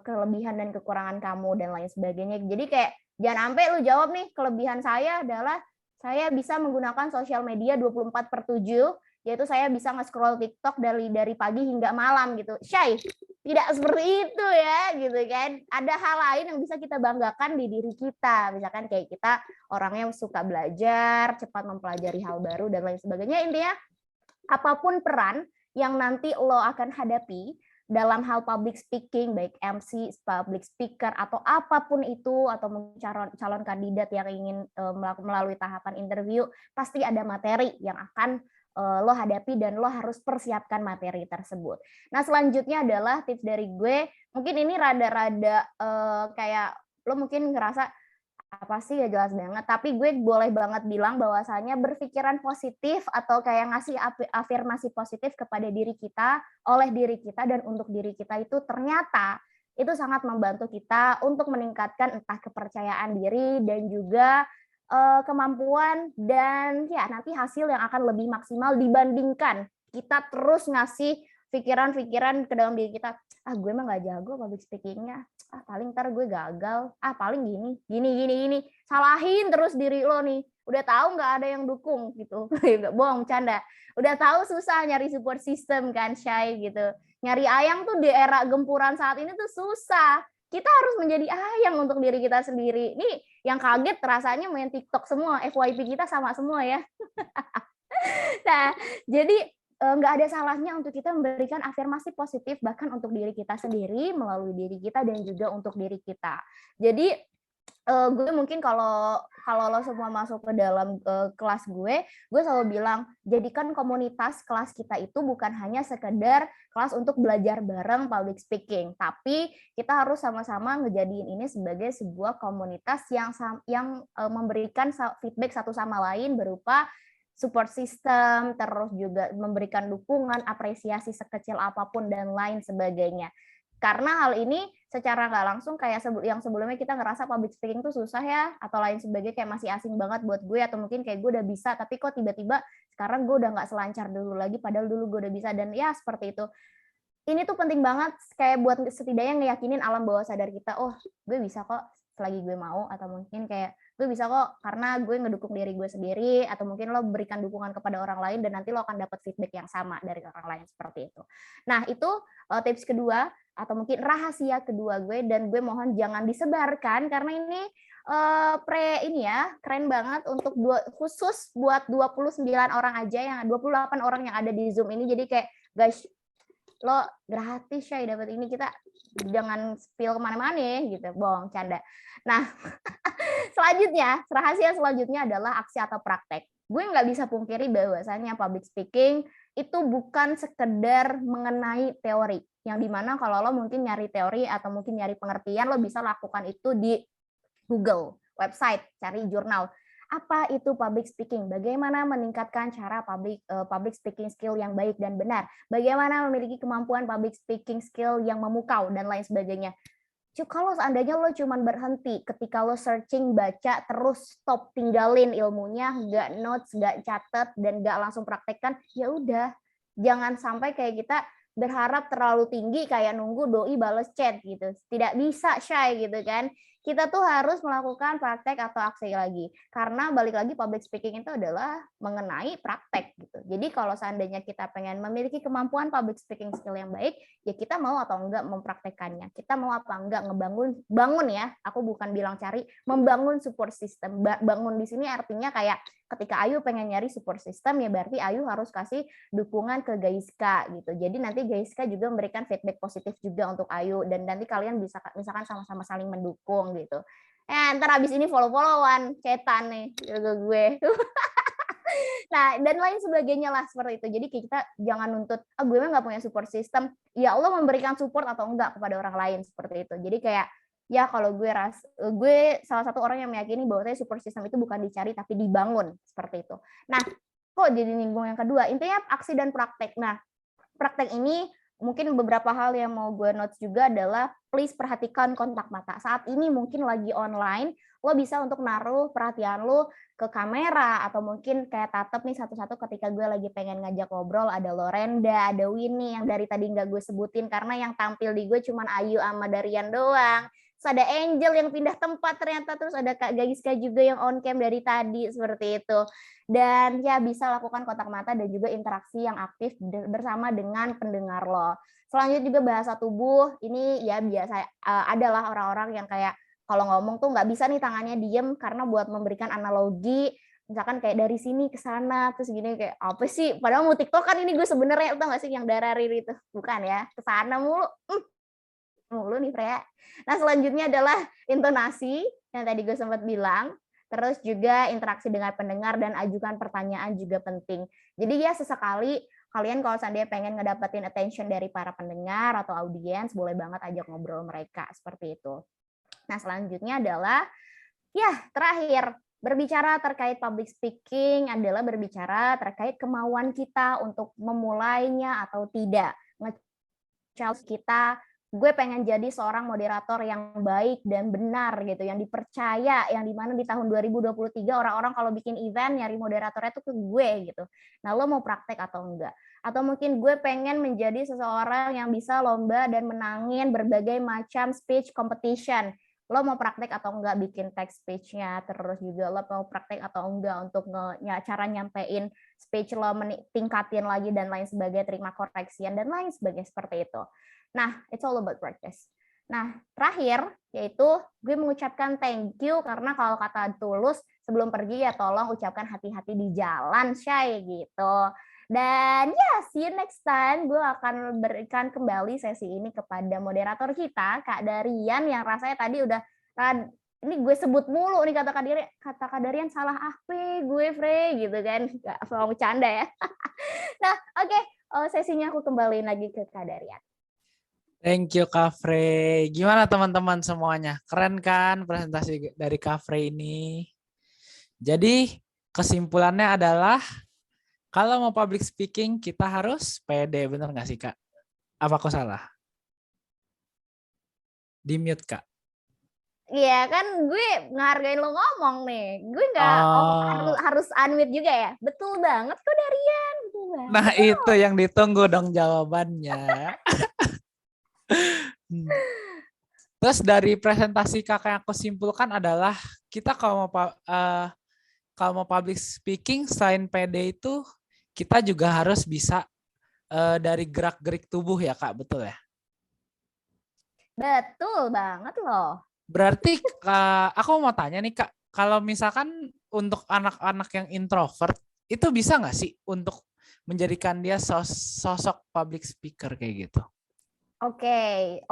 kelebihan dan kekurangan kamu dan lain sebagainya. Jadi kayak jangan sampai lu jawab nih, kelebihan saya adalah saya bisa menggunakan sosial media 24/7, yaitu saya bisa nge-scroll TikTok dari pagi hingga malam gitu. Syai, tidak seperti itu ya, gitu kan. Ada hal lain yang bisa kita banggakan di diri kita. Misalkan kayak kita orangnya yang suka belajar, cepat mempelajari hal baru dan lain sebagainya. Intinya apapun peran yang nanti lo akan hadapi dalam hal public speaking, baik MC, public speaker, atau apapun itu, atau calon kandidat yang ingin melalui tahapan interview, pasti ada materi yang akan lo hadapi dan lo harus persiapkan materi tersebut. Nah, selanjutnya adalah tips dari gue, mungkin ini rada-rada kayak lo mungkin ngerasa, apa sih ya jelas banget, tapi gue boleh banget bilang bahwasanya berpikiran positif atau kayak ngasih afirmasi positif kepada diri kita, oleh diri kita dan untuk diri kita itu ternyata itu sangat membantu kita untuk meningkatkan entah kepercayaan diri dan juga kemampuan dan ya nanti hasil yang akan lebih maksimal dibandingkan kita terus ngasih pikiran-pikiran ke dalam diri kita, gue mah nggak jago public speaking-nya, paling ntar gue gagal, paling gini, salahin terus diri lo nih, udah tahu nggak ada yang dukung gitu, bohong, bercanda, udah tahu susah nyari support system kan, Syai gitu, nyari ayang tuh di era gempuran saat ini tuh susah, kita harus menjadi ayang untuk diri kita sendiri, nih yang kaget rasanya main TikTok semua, FYP kita sama semua ya. Nah, jadi nggak ada salahnya untuk kita memberikan afirmasi positif bahkan untuk diri kita sendiri, melalui diri kita dan juga untuk diri kita. Jadi gue mungkin kalau lo semua masuk ke dalam kelas gue selalu bilang, jadikan komunitas kelas kita itu bukan hanya sekedar kelas untuk belajar bareng public speaking, tapi kita harus sama-sama ngejadiin ini sebagai sebuah komunitas yang memberikan feedback satu sama lain berupa support system, terus juga memberikan dukungan, apresiasi sekecil apapun, dan lain sebagainya. Karena hal ini secara nggak langsung kayak yang sebelumnya kita ngerasa public speaking tuh susah ya, atau lain sebagainya kayak masih asing banget buat gue, atau mungkin kayak gue udah bisa, tapi kok tiba-tiba sekarang gue udah nggak selancar dulu lagi, padahal dulu gue udah bisa, dan ya seperti itu. Ini tuh penting banget kayak buat setidaknya ngeyakinin alam bawah sadar kita, oh gue bisa kok selagi gue mau, atau mungkin kayak gue bisa kok karena gue ngedukung diri gue sendiri, atau mungkin lo berikan dukungan kepada orang lain dan nanti lo akan dapat feedback yang sama dari orang lain seperti itu. Nah, itu tips kedua atau mungkin rahasia kedua gue, dan gue mohon jangan disebarkan karena ini ini ya keren banget untuk khusus buat 29 orang aja, yang 28 orang yang ada di Zoom ini. Jadi kayak guys, lo gratis ya dapat ini, kita jangan spill kemana-mana ya gitu, bohong, canda. Nah, selanjutnya, rahasia selanjutnya adalah aksi atau praktek. Gue nggak bisa pungkiri bahwasanya public speaking itu bukan sekedar mengenai teori, yang dimana kalau lo mungkin nyari teori atau mungkin nyari pengertian, lo bisa lakukan itu di Google, website, cari jurnal. Apa itu public speaking? Bagaimana meningkatkan cara public speaking skill yang baik dan benar? Bagaimana memiliki kemampuan public speaking skill yang memukau dan lain sebagainya? Kalau seandainya lo cuma berhenti ketika lo searching, baca, terus stop, tinggalin ilmunya, nggak notes, nggak catat, dan nggak langsung praktekkan, ya udah. Jangan sampai kayak kita berharap terlalu tinggi kayak nunggu doi bales chat gitu. Tidak bisa shy gitu kan. Kita tuh harus melakukan praktek atau aksi lagi. Karena balik lagi public speaking itu adalah mengenai praktek gitu. Jadi kalau seandainya kita pengen memiliki kemampuan public speaking skill yang baik, ya kita mau atau enggak mempraktekannya. Kita mau apa enggak bangun ya. Aku bukan bilang cari, membangun support system. Bangun di sini artinya kayak ketika Ayu pengen nyari support system ya berarti Ayu harus kasih dukungan ke Gaiska gitu. Jadi nanti Gaiska juga memberikan feedback positif juga untuk Ayu dan nanti kalian bisa misalkan sama-sama saling mendukung gitu. Ntar abis ini follow-followan, cetan nih ke gue. Nah, dan lain sebagainya lah seperti itu. Jadi kita jangan nuntut, gue mah nggak punya support system. Ya Allah memberikan support atau enggak kepada orang lain seperti itu. Jadi kayak ya kalau gue salah satu orang yang meyakini bahwa support system itu bukan dicari tapi dibangun seperti itu. Nah, kok jadi nyinggung yang kedua? Intinya aksi dan praktek. Nah, praktek ini mungkin beberapa hal yang mau gue notes juga adalah please perhatikan kontak mata. Saat ini mungkin lagi online, lo bisa untuk naruh perhatian lo ke kamera atau mungkin kayak tatap nih satu-satu ketika gue lagi pengen ngajak ngobrol. Ada Lorenda, ada Winnie yang dari tadi nggak gue sebutin karena yang tampil di gue cuman Ayu sama Darian doang. Terus ada Angel yang pindah tempat ternyata, terus ada Kak Gaiska juga yang on cam dari tadi seperti itu. Dan ya bisa lakukan kontak mata dan juga interaksi yang aktif bersama dengan pendengar lo. Selanjutnya juga bahasa tubuh, ini ya biasa adalah orang-orang yang kayak kalau ngomong tuh nggak bisa nih tangannya diem karena buat memberikan analogi, misalkan kayak dari sini ke sana, terus gini kayak apa sih, padahal mau TikTok kan ini gue sebenarnya tau nggak sih yang darah riri itu, bukan ya, ke sana mulu nih Freya. Nah selanjutnya adalah intonasi yang tadi gue sempat bilang, terus juga interaksi dengan pendengar dan ajukan pertanyaan juga penting. Jadi ya sesekali kalian kalau seandainya pengen ngedapetin attention dari para pendengar atau audiens, boleh banget ajak ngobrol mereka seperti itu. Nah selanjutnya adalah ya terakhir, berbicara terkait public speaking adalah berbicara terkait kemauan kita untuk memulainya atau tidak. Nge-challenge kita, gue pengen jadi seorang moderator yang baik dan benar gitu, yang dipercaya, yang dimana di tahun 2023 orang-orang kalau bikin event nyari moderatornya tuh ke gue gitu. Nah lo mau praktek atau enggak? Atau mungkin gue pengen menjadi seseorang yang bisa lomba dan menangin berbagai macam speech competition. Lo mau praktek atau enggak bikin text speech-nya, terus juga lo mau praktek atau enggak untuk cara nyampein speech lo tingkatin lagi dan lain sebagainya, terima koreksian dan lain sebagainya seperti itu. Nah, it's all about practice. Nah, terakhir yaitu gue mengucapkan thank you karena kalau kata Tulus sebelum pergi ya tolong ucapkan hati-hati di jalan, Syai gitu. Dan ya, see you next time. Gue akan berikan kembali sesi ini kepada moderator kita, Kak Darian, yang rasanya tadi udah ini gue sebut mulu nih kata Kak Darian salah apa gue Frey gitu kan. Gak mau bercanda ya. Nah, oke. Sesinya aku kembaliin lagi ke Kak Darian. Thank you Kak Frey. Gimana teman-teman semuanya? Keren kan presentasi dari Kak Frey ini? Jadi kesimpulannya adalah kalau mau public speaking kita harus pede, bener nggak sih Kak? Apa aku salah? Di mute Kak. Iya kan gue ngehargain lo ngomong nih. Gue nggak harus unmute juga ya. Betul banget kok Darian. Betul banget. Nah itu yang ditunggu dong jawabannya. Terus dari presentasi kakak yang aku simpulkan adalah kita kalau mau public speaking selain PD itu kita juga harus bisa dari gerak-gerik tubuh ya Kak, betul ya? Betul banget loh. Berarti aku mau tanya nih Kak, kalau misalkan untuk anak-anak yang introvert itu bisa nggak sih untuk menjadikan dia sosok public speaker kayak gitu? Oke.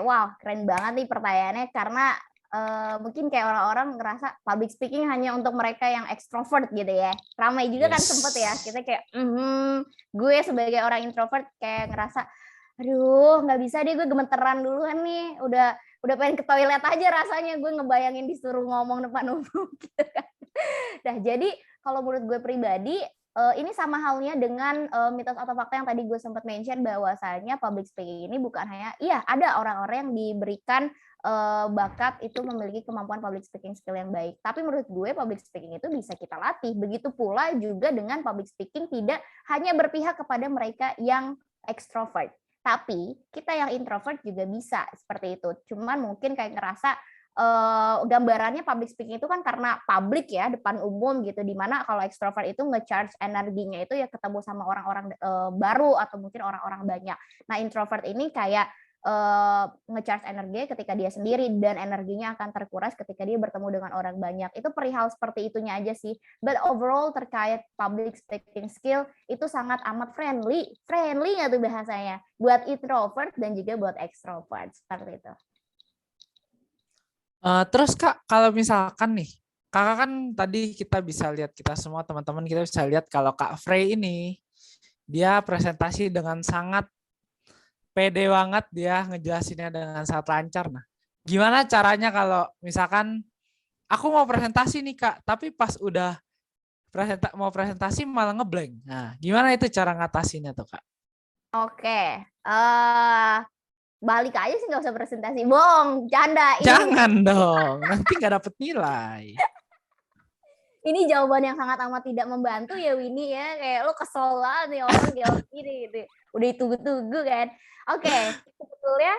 Wow, keren banget nih pertanyaannya karena mungkin kayak orang-orang ngerasa public speaking hanya untuk mereka yang extrovert gitu ya. Ramai juga kan sempet ya, kita kayak gue sebagai orang introvert kayak ngerasa aduh nggak bisa deh, gue gemeteran duluan nih, udah pengen ke toilet aja rasanya gue ngebayangin disuruh ngomong depan umum gitu kan. Nah jadi kalau menurut gue pribadi ini sama halnya dengan mitos atau fakta yang tadi gue sempat mention bahwasanya public speaking ini bukan hanya, iya ada orang-orang yang diberikan bakat itu memiliki kemampuan public speaking skill yang baik. Tapi menurut gue public speaking itu bisa kita latih. Begitu pula juga dengan public speaking tidak hanya berpihak kepada mereka yang extrovert. Tapi kita yang introvert juga bisa seperti itu. Cuman mungkin kayak ngerasa gambarannya public speaking itu kan karena publik ya, depan umum gitu, dimana kalau extrovert itu nge-charge energinya itu ya ketemu sama orang-orang baru atau mungkin orang-orang banyak. Nah introvert ini kayak nge-charge energinya ketika dia sendiri dan energinya akan terkuras ketika dia bertemu dengan orang banyak. Itu perihal seperti itunya aja sih. But overall terkait public speaking skill itu sangat amat friendly nggak tuh bahasanya buat introvert dan juga buat extrovert seperti itu. Terus Kak, kalau misalkan nih, Kakak kan tadi kita bisa lihat, kita semua teman-teman kita bisa lihat kalau Kak Frey ini, dia presentasi dengan sangat pede banget, dia ngejelasinnya dengan sangat lancar. Nah, gimana caranya kalau misalkan aku mau presentasi nih Kak, tapi pas udah mau presentasi malah ngeblank. Nah, gimana itu cara ngatasinnya tuh Kak? Oke, balik aja sih nggak usah presentasi, bohong, canda. Jangan dong, nanti nggak dapet nilai. Ini jawaban yang sangat amat tidak membantu ya Winnie ya, kayak lo kesel banget nih orang jawab gini gitu, udah ditunggu-tunggu kan. Oke, sebetulnya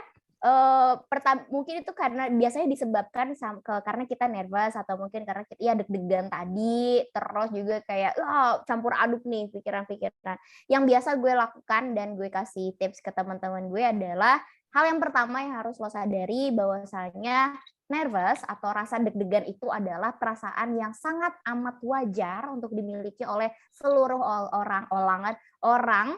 mungkin itu karena biasanya disebabkan karena kita nervous atau mungkin karena kita ya deg-degan tadi, terus juga kayak campur aduk nih pikiran-pikiran. Yang biasa gue lakukan dan gue kasih tips ke teman-teman gue adalah hal yang pertama yang harus lo sadari bahwasanya nervous atau rasa deg-degan itu adalah perasaan yang sangat amat wajar untuk dimiliki oleh seluruh orang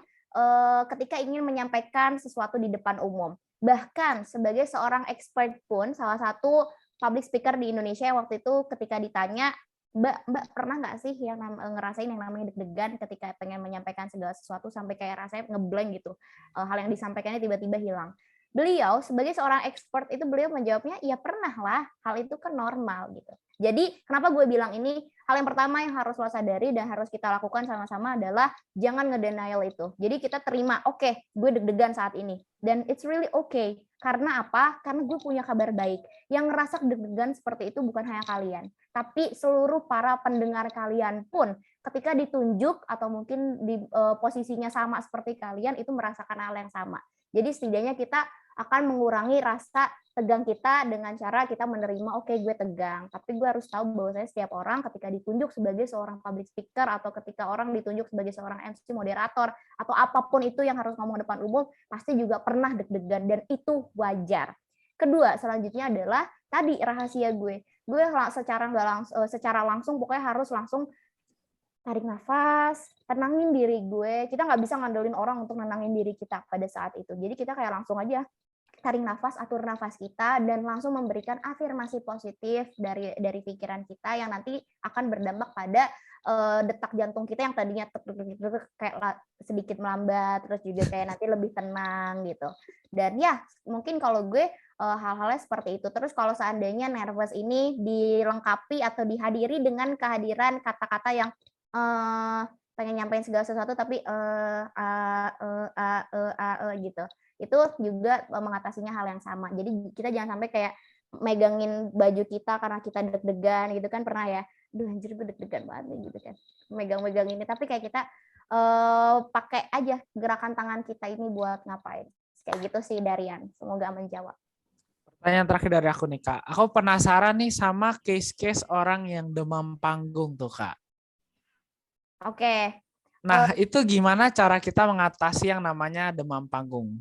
ketika ingin menyampaikan sesuatu di depan umum. Bahkan sebagai seorang expert pun, salah satu public speaker di Indonesia yang waktu itu ketika ditanya, Mbak pernah nggak sih yang ngerasain yang namanya deg-degan ketika pengen menyampaikan segala sesuatu sampai kayak rasanya ngeblank gitu, hal yang disampaikannya tiba-tiba hilang. Beliau sebagai seorang expert itu beliau menjawabnya, ya pernah lah, hal itu kan normal gitu. Jadi kenapa gue bilang ini, hal yang pertama yang harus lo sadari dan harus kita lakukan sama-sama adalah jangan ngedenial itu. Jadi kita terima, oke, gue deg-degan saat ini. Dan it's really okay. Karena apa? Karena gue punya kabar baik. Yang ngerasa deg-degan seperti itu bukan hanya kalian, tapi seluruh para pendengar kalian pun ketika ditunjuk atau mungkin di posisinya sama seperti kalian itu merasakan hal yang sama. Jadi setidaknya kita akan mengurangi rasa tegang kita dengan cara kita menerima, oke, gue tegang, tapi gue harus tahu bahwa setiap orang ketika ditunjuk sebagai seorang public speaker atau ketika orang ditunjuk sebagai seorang MC moderator atau apapun itu yang harus ngomong depan umum pasti juga pernah deg-degan dan itu wajar. Kedua, selanjutnya adalah tadi rahasia gue secara langsung pokoknya harus langsung tarik nafas, tenangin diri gue. Kita nggak bisa ngandelin orang untuk nenangin diri kita pada saat itu. Jadi kita kayak langsung aja tarik nafas, atur nafas kita, dan langsung memberikan afirmasi positif dari pikiran kita yang nanti akan berdampak pada detak jantung kita yang tadinya kayak sedikit melambat, terus juga kayak nanti lebih tenang gitu. Dan ya mungkin kalau gue hal-halnya seperti itu. Terus kalau seandainya nervous ini dilengkapi atau dihadiri dengan kehadiran kata-kata yang pengen nyampein segala sesuatu tapi gitu. Itu juga mengatasinya hal yang sama. Jadi kita jangan sampai kayak megangin baju kita karena kita deg-degan gitu kan, pernah ya, duh anjir gue deg-degan banget nih gitu kan, megang-megang ini, tapi kayak kita pakai aja gerakan tangan kita ini buat ngapain. Kayak gitu sih Darian, semoga menjawab. Pertanyaan terakhir dari aku nih Kak, aku penasaran nih sama case-case orang yang demam panggung tuh Kak. Oke. Nah itu gimana cara kita mengatasi yang namanya demam panggung?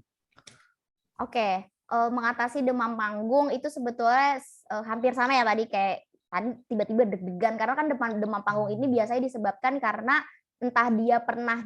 Oke, mengatasi demam panggung itu sebetulnya hampir sama ya tadi, kayak tadi tiba-tiba deg-degan karena kan demam panggung ini biasanya disebabkan karena entah dia pernah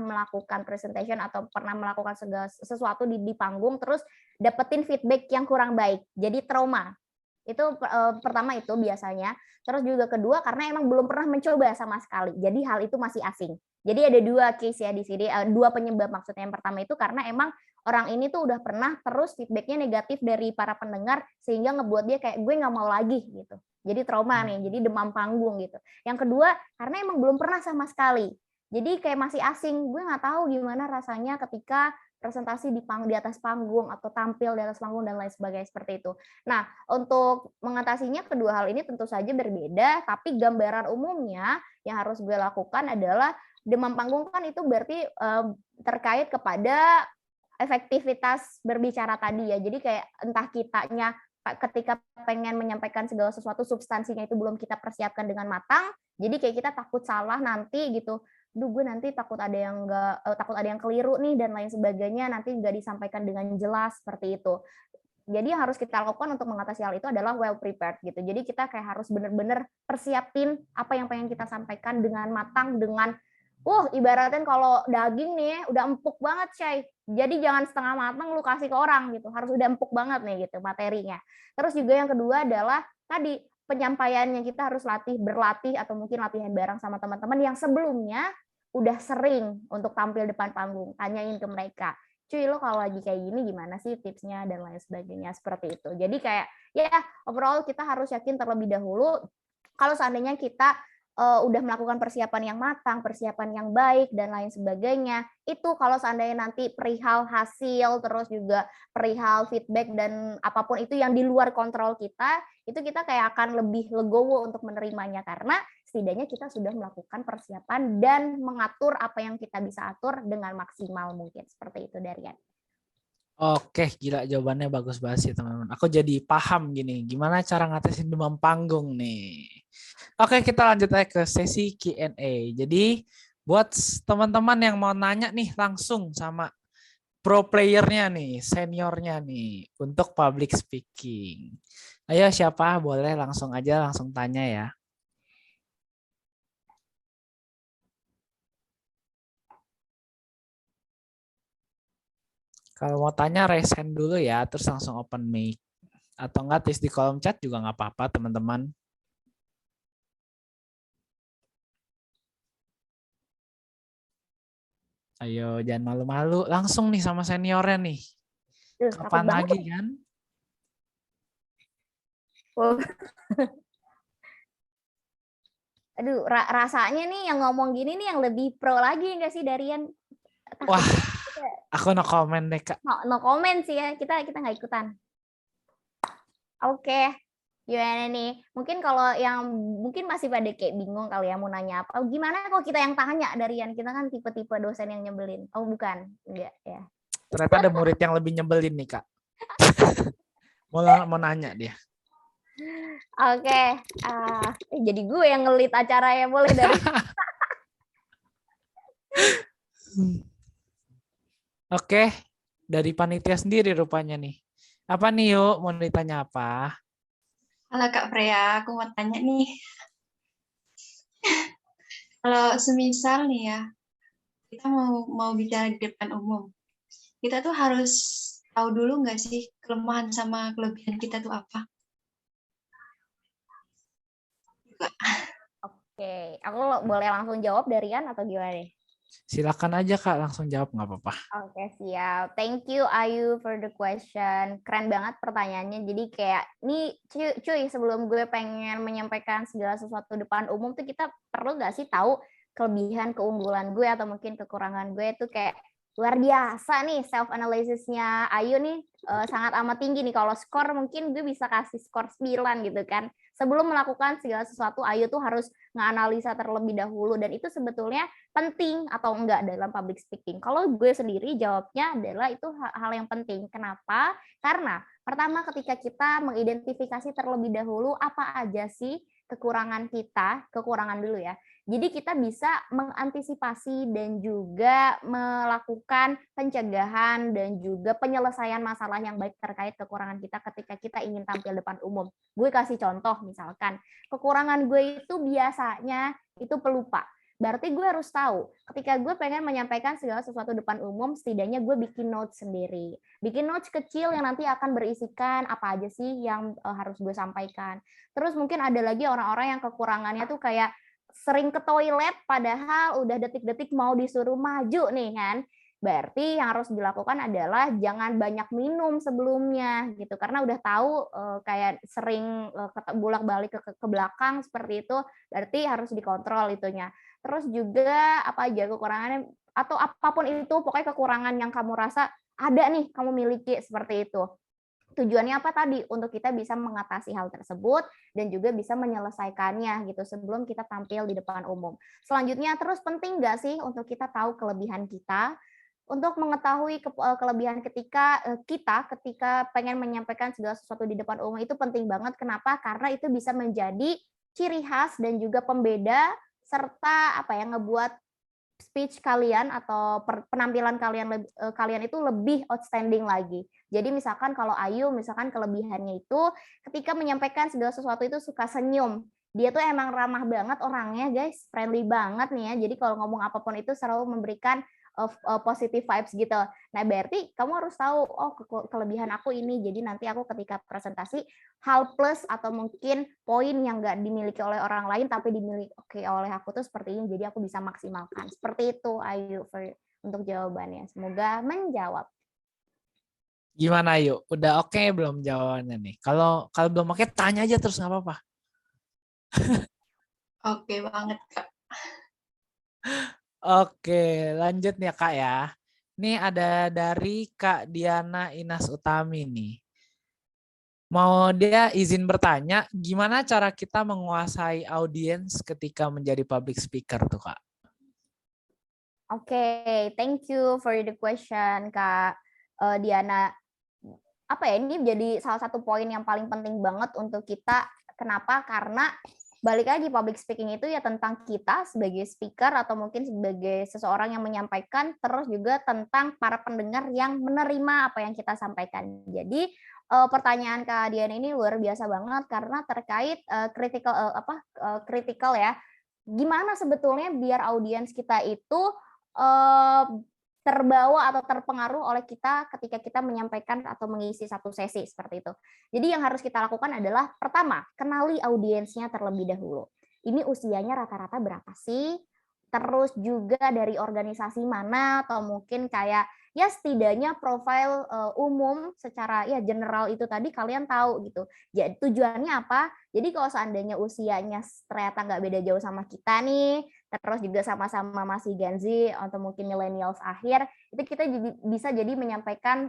melakukan presentation atau pernah melakukan sesuatu di panggung terus dapetin feedback yang kurang baik, jadi trauma. Itu pertama itu biasanya. Terus juga kedua karena emang belum pernah mencoba sama sekali. Jadi hal itu masih asing. Jadi ada dua case ya di sini, dua penyebab maksudnya. Yang pertama itu karena emang orang ini tuh udah pernah terus feedbacknya negatif dari para pendengar sehingga ngebuat dia kayak gue nggak mau lagi gitu. Jadi trauma nih, jadi demam panggung gitu. Yang kedua karena emang belum pernah sama sekali. Jadi kayak masih asing, gue nggak tahu gimana rasanya ketika presentasi di atas panggung atau tampil di atas panggung dan lain sebagainya seperti itu. Nah, untuk mengatasinya kedua hal ini tentu saja berbeda, tapi gambaran umumnya yang harus gue lakukan adalah demam panggung kan itu berarti terkait kepada efektivitas berbicara tadi ya. Jadi kayak entah kitanya ketika pengen menyampaikan segala sesuatu substansinya itu belum kita persiapkan dengan matang, jadi kayak kita takut salah nanti gitu. Duh, gue nanti takut ada yang takut ada yang keliru nih dan lain sebagainya, nanti nggak disampaikan dengan jelas seperti itu. Jadi yang harus kita lakukan untuk mengatasi hal itu adalah well prepared gitu. Jadi kita kayak harus benar-benar persiapin apa yang pengen kita sampaikan dengan matang, dengan ibaratnya kalau daging nih udah empuk banget, Shay. Jadi jangan setengah matang lu kasih ke orang gitu. Harus udah empuk banget nih gitu materinya. Terus juga yang kedua adalah tadi penyampaiannya kita harus berlatih atau mungkin latihan bareng sama teman-teman yang sebelumnya udah sering untuk tampil depan panggung. Tanyain ke mereka, cuy lo kalau lagi kayak gini gimana sih tipsnya dan lain sebagainya seperti itu. Jadi kayak ya overall kita harus yakin terlebih dahulu kalau seandainya kita udah melakukan persiapan yang matang, persiapan yang baik dan lain sebagainya. Itu kalau seandainya nanti perihal hasil terus juga perihal feedback dan apapun itu yang di luar kontrol kita, itu kita kayak akan lebih legowo untuk menerimanya karena setidaknya kita sudah melakukan persiapan dan mengatur apa yang kita bisa atur dengan maksimal mungkin. Seperti itu, Darian. Oke, gila jawabannya bagus banget sih teman-teman. Aku jadi paham gini, gimana cara ngatasin demam panggung nih. Oke, kita lanjut aja ke sesi Q&A. Jadi buat teman-teman yang mau nanya nih langsung sama pro playernya nih, seniornya nih untuk public speaking. Ayo siapa boleh langsung aja langsung tanya ya. Kalau mau tanya raise hand dulu ya, terus langsung open mic. Atau enggak tulis di kolom chat juga nggak apa-apa teman-teman. Ayo jangan malu-malu, langsung nih sama seniornya nih. Kapan lagi kan? Aduh, rasanya nih yang ngomong gini nih yang lebih pro lagi nggak sih, Darian? Wah, aku no comment deh Kak. No comment sih ya, kita nggak ikutan. Oke, gimana nih? Mungkin kalau yang mungkin masih pada kayak bingung kali ya mau nanya apa. Gimana kalau kita yang tanya, Darian? Kita kan tipe-tipe dosen yang nyebelin. Oh bukan, enggak ya. Ternyata ada murid yang lebih nyebelin nih Kak. Mau nanya dia. Oke, jadi gue yang ngelit acara ya boleh dari. Oke, dari panitia sendiri rupanya nih. Apa nih yuk, mau ditanya apa? Halo Kak Freya, aku mau tanya nih. Kalau semisal nih ya, kita mau bicara di depan umum, kita tuh harus tahu dulu nggak sih kelemahan sama kelebihan kita tuh apa? Oke, aku boleh langsung jawab, Darian, atau gimana nih? Silakan aja Kak, langsung jawab nggak apa-apa. Oke, siap. Thank you Ayu for the question. Keren banget pertanyaannya. Jadi kayak nih cuy, sebelum gue pengen menyampaikan segala sesuatu depan umum tuh kita perlu nggak sih tahu kelebihan, keunggulan gue atau mungkin kekurangan gue tuh kayak luar biasa nih self analysisnya Ayu nih sangat amat tinggi nih. Kalau skor mungkin gue bisa kasih skor 9 gitu kan. Sebelum melakukan segala sesuatu Ayu tuh harus nganalisa terlebih dahulu dan itu sebetulnya penting atau enggak dalam public speaking. Kalau gue sendiri jawabnya adalah itu hal yang penting. Kenapa? Karena pertama ketika kita mengidentifikasi terlebih dahulu apa aja sih kekurangan kita, kekurangan dulu ya. Jadi kita bisa mengantisipasi dan juga melakukan pencegahan dan juga penyelesaian masalah yang baik terkait kekurangan kita ketika kita ingin tampil depan umum. Gue kasih contoh misalkan, kekurangan gue itu biasanya itu pelupa. Berarti gue harus tahu, ketika gue pengen menyampaikan segala sesuatu depan umum, setidaknya gue bikin notes sendiri. Bikin notes kecil yang nanti akan berisikan apa aja sih yang harus gue sampaikan. Terus mungkin ada lagi orang-orang yang kekurangannya tuh kayak sering ke toilet padahal udah detik-detik mau disuruh maju nih kan. Berarti yang harus dilakukan adalah jangan banyak minum sebelumnya gitu karena udah tahu kayak sering bolak-balik ke belakang seperti itu, berarti harus dikontrol itunya. Terus juga apa aja kekurangannya atau apapun itu pokoknya kekurangan yang kamu rasa ada nih kamu miliki seperti itu. Tujuannya apa tadi? Untuk kita bisa mengatasi hal tersebut dan juga bisa menyelesaikannya gitu sebelum kita tampil di depan umum. Selanjutnya terus penting nggak sih untuk kita tahu kelebihan kita? untuk mengetahui kelebihan ketika pengen menyampaikan segala sesuatu di depan umum itu penting banget. Kenapa? Karena itu bisa menjadi ciri khas dan juga pembeda serta ngebuat speech kalian atau penampilan kalian itu lebih outstanding lagi. Jadi misalkan kalau Ayu misalkan kelebihannya itu ketika menyampaikan segala sesuatu itu suka senyum. Dia tuh emang ramah banget orangnya guys, friendly banget nih ya. Jadi kalau ngomong apapun itu selalu memberikan positive vibes gitu. Nah, berarti kamu harus tahu kelebihan aku ini. Jadi nanti aku ketika presentasi hal plus atau mungkin poin yang nggak dimiliki oleh orang lain tapi dimiliki oleh aku tuh seperti ini. Jadi aku bisa maksimalkan. Seperti itu Ayu untuk jawabannya. Semoga menjawab. Gimana yuk? Udah oke belum jawabannya nih? Kalau belum oke tanya aja terus nggak apa-apa. Oke banget, Kak. Oke, lanjut nih ya Kak ya. Ini ada dari Kak Diana Inas Utami nih. Mau dia izin bertanya, gimana cara kita menguasai audiens ketika menjadi public speaker tuh Kak? Oke, thank you for the question Kak Diana. Ini jadi salah satu poin yang paling penting banget untuk kita. Kenapa? Karena balik lagi public speaking itu ya tentang kita sebagai speaker atau mungkin sebagai seseorang yang menyampaikan, terus juga tentang para pendengar yang menerima apa yang kita sampaikan. Jadi pertanyaan Kak Dian ini luar biasa banget karena terkait kritikal ya. Gimana sebetulnya biar audiens kita itu terbawa atau terpengaruh oleh kita ketika kita menyampaikan atau mengisi satu sesi seperti itu. Jadi yang harus kita lakukan adalah pertama, kenali audiensnya terlebih dahulu. Ini usianya rata-rata berapa sih? Terus juga dari organisasi mana atau mungkin kayak ya setidaknya profil umum secara ya general itu tadi kalian tahu gitu. Jadi tujuannya apa? Jadi kalau seandainya usianya ternyata nggak beda jauh sama kita nih, terus juga sama-sama masih Gen Z atau mungkin millennials akhir, itu kita bisa jadi menyampaikan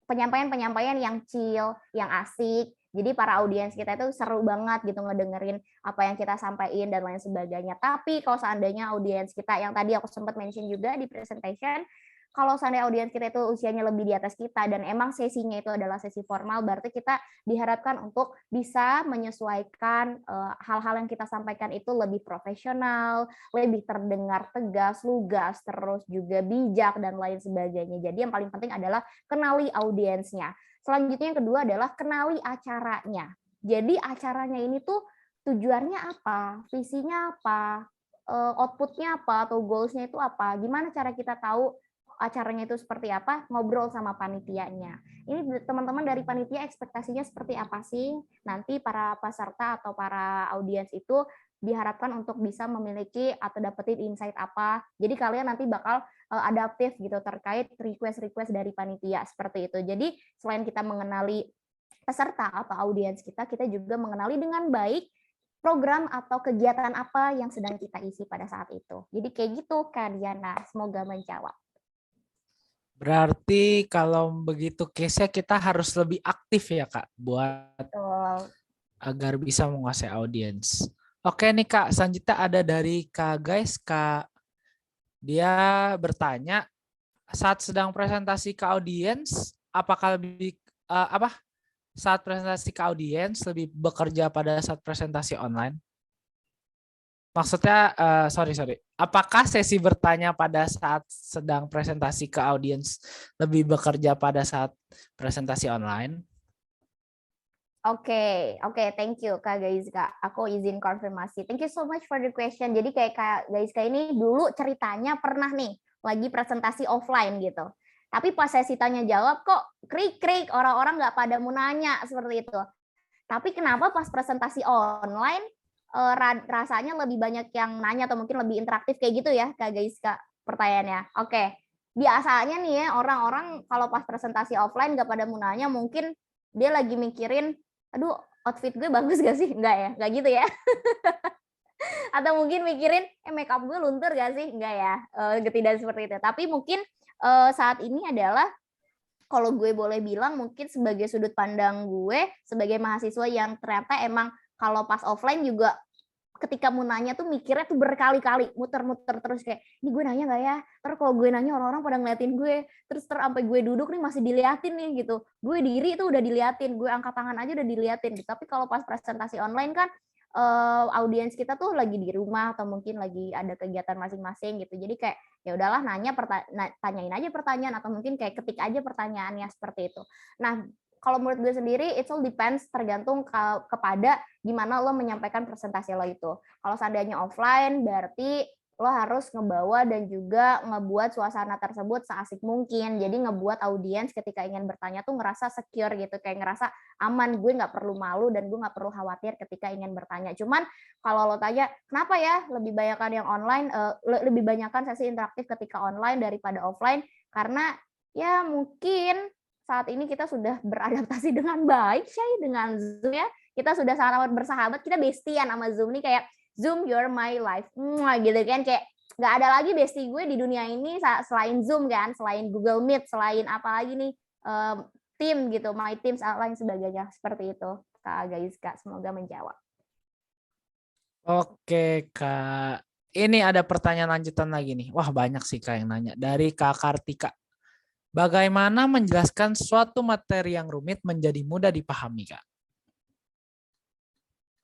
penyampaian-penyampaian yang chill, yang asik. Jadi para audiens kita itu seru banget gitu ngedengerin apa yang kita sampaikan dan lain sebagainya. Tapi kalau seandainya audiens kita yang tadi aku sempat mention juga di presentation, kalau seandainya audiens kita itu usianya lebih di atas kita dan emang sesinya itu adalah sesi formal, berarti kita diharapkan untuk bisa menyesuaikan hal-hal yang kita sampaikan itu lebih profesional, lebih terdengar tegas, lugas, terus juga bijak dan lain sebagainya. Jadi yang paling penting adalah kenali audiensnya. Selanjutnya yang kedua adalah kenali acaranya. Jadi acaranya ini tuh tujuannya apa, visinya apa, outputnya apa, atau goals-nya itu apa, gimana cara kita tahu acaranya itu seperti apa, ngobrol sama panitianya. Ini teman-teman dari panitia ekspektasinya seperti apa sih? Nanti para peserta atau para audiens itu diharapkan untuk bisa memiliki atau dapetin insight apa. Jadi kalian nanti bakal adaptif gitu terkait request-request dari panitia seperti itu. Jadi selain kita mengenali peserta atau audiens kita juga mengenali dengan baik program atau kegiatan apa yang sedang kita isi pada saat itu. Jadi kayak gitu Kak Diana, semoga menjawab. Berarti kalau begitu case-nya kita harus lebih aktif ya Kak buat agar bisa menguasai audiens. Oke nih Kak, selanjutnya ada dari Kak guys, Kak. Dia bertanya, saat sedang presentasi ke audiens, apakah lebih saat presentasi ke audiens lebih bekerja pada saat presentasi online? Maksudnya, sorry. Apakah sesi bertanya pada saat sedang presentasi ke audiens lebih bekerja pada saat presentasi online? Oke, thank you Kak Gaiska. Aku izin konfirmasi. Thank you so much for the question. Jadi kayak Kak Gaiska ini dulu ceritanya pernah nih lagi presentasi offline gitu. Tapi pas sesi tanya jawab kok krik-krik, orang-orang nggak pada mau nanya seperti itu. Tapi kenapa pas presentasi online rasanya lebih banyak yang nanya atau mungkin lebih interaktif kayak gitu ya Kak Gaiska pertanyaannya. Oke, biasanya nih ya orang-orang kalau pas presentasi offline nggak pada mau nanya, mungkin dia lagi mikirin, aduh outfit gue bagus gak sih? Enggak ya, nggak gitu ya. Atau mungkin mikirin, makeup gue luntur gak sih? Enggak ya, tidak seperti itu. Tapi mungkin saat ini adalah kalau gue boleh bilang mungkin sebagai sudut pandang gue sebagai mahasiswa yang ternyata emang kalau pas offline juga ketika mau nanya tuh mikirnya tuh berkali-kali, muter-muter terus kayak, ini gue nanya nggak ya? Terus kalau gue nanya orang-orang pada ngeliatin gue, terus sampai gue duduk nih masih diliatin nih gitu. Gue diri tuh udah diliatin, gue angkat tangan aja udah diliatin. Gitu. Tapi kalau pas presentasi online kan audiens kita tuh lagi di rumah atau mungkin lagi ada kegiatan masing-masing gitu. Jadi kayak ya udahlah tanyain aja pertanyaan atau mungkin kayak ketik aja pertanyaannya seperti itu. Nah, kalau menurut gue sendiri, it all depends, tergantung kepada gimana lo menyampaikan presentasi lo itu. Kalau seandainya offline, berarti lo harus ngebawa dan juga ngebuat suasana tersebut seasik mungkin. Jadi ngebuat audiens ketika ingin bertanya tuh ngerasa secure gitu, kayak ngerasa aman, gue nggak perlu malu dan gue nggak perlu khawatir ketika ingin bertanya. Cuman kalau lo tanya, kenapa ya lebih banyakkan yang online, lebih banyakkan sesi interaktif ketika online daripada offline? Karena ya mungkin saat ini kita sudah beradaptasi dengan baik, Syai, dengan Zoom ya. Kita sudah sangat bersahabat, kita bestian sama Zoom nih kayak Zoom, you're my life. Gitu kan, kayak nggak ada lagi bestie gue di dunia ini selain Zoom kan, selain Google Meet, selain apa lagi nih, tim gitu, My Teams, lain sebagainya. Seperti itu, Kak Gaiska. Semoga menjawab. Oke, Kak. Ini ada pertanyaan lanjutan lagi nih. Wah, banyak sih Kak yang nanya. Dari Kak Kartika. Bagaimana menjelaskan suatu materi yang rumit menjadi mudah dipahami, Kak?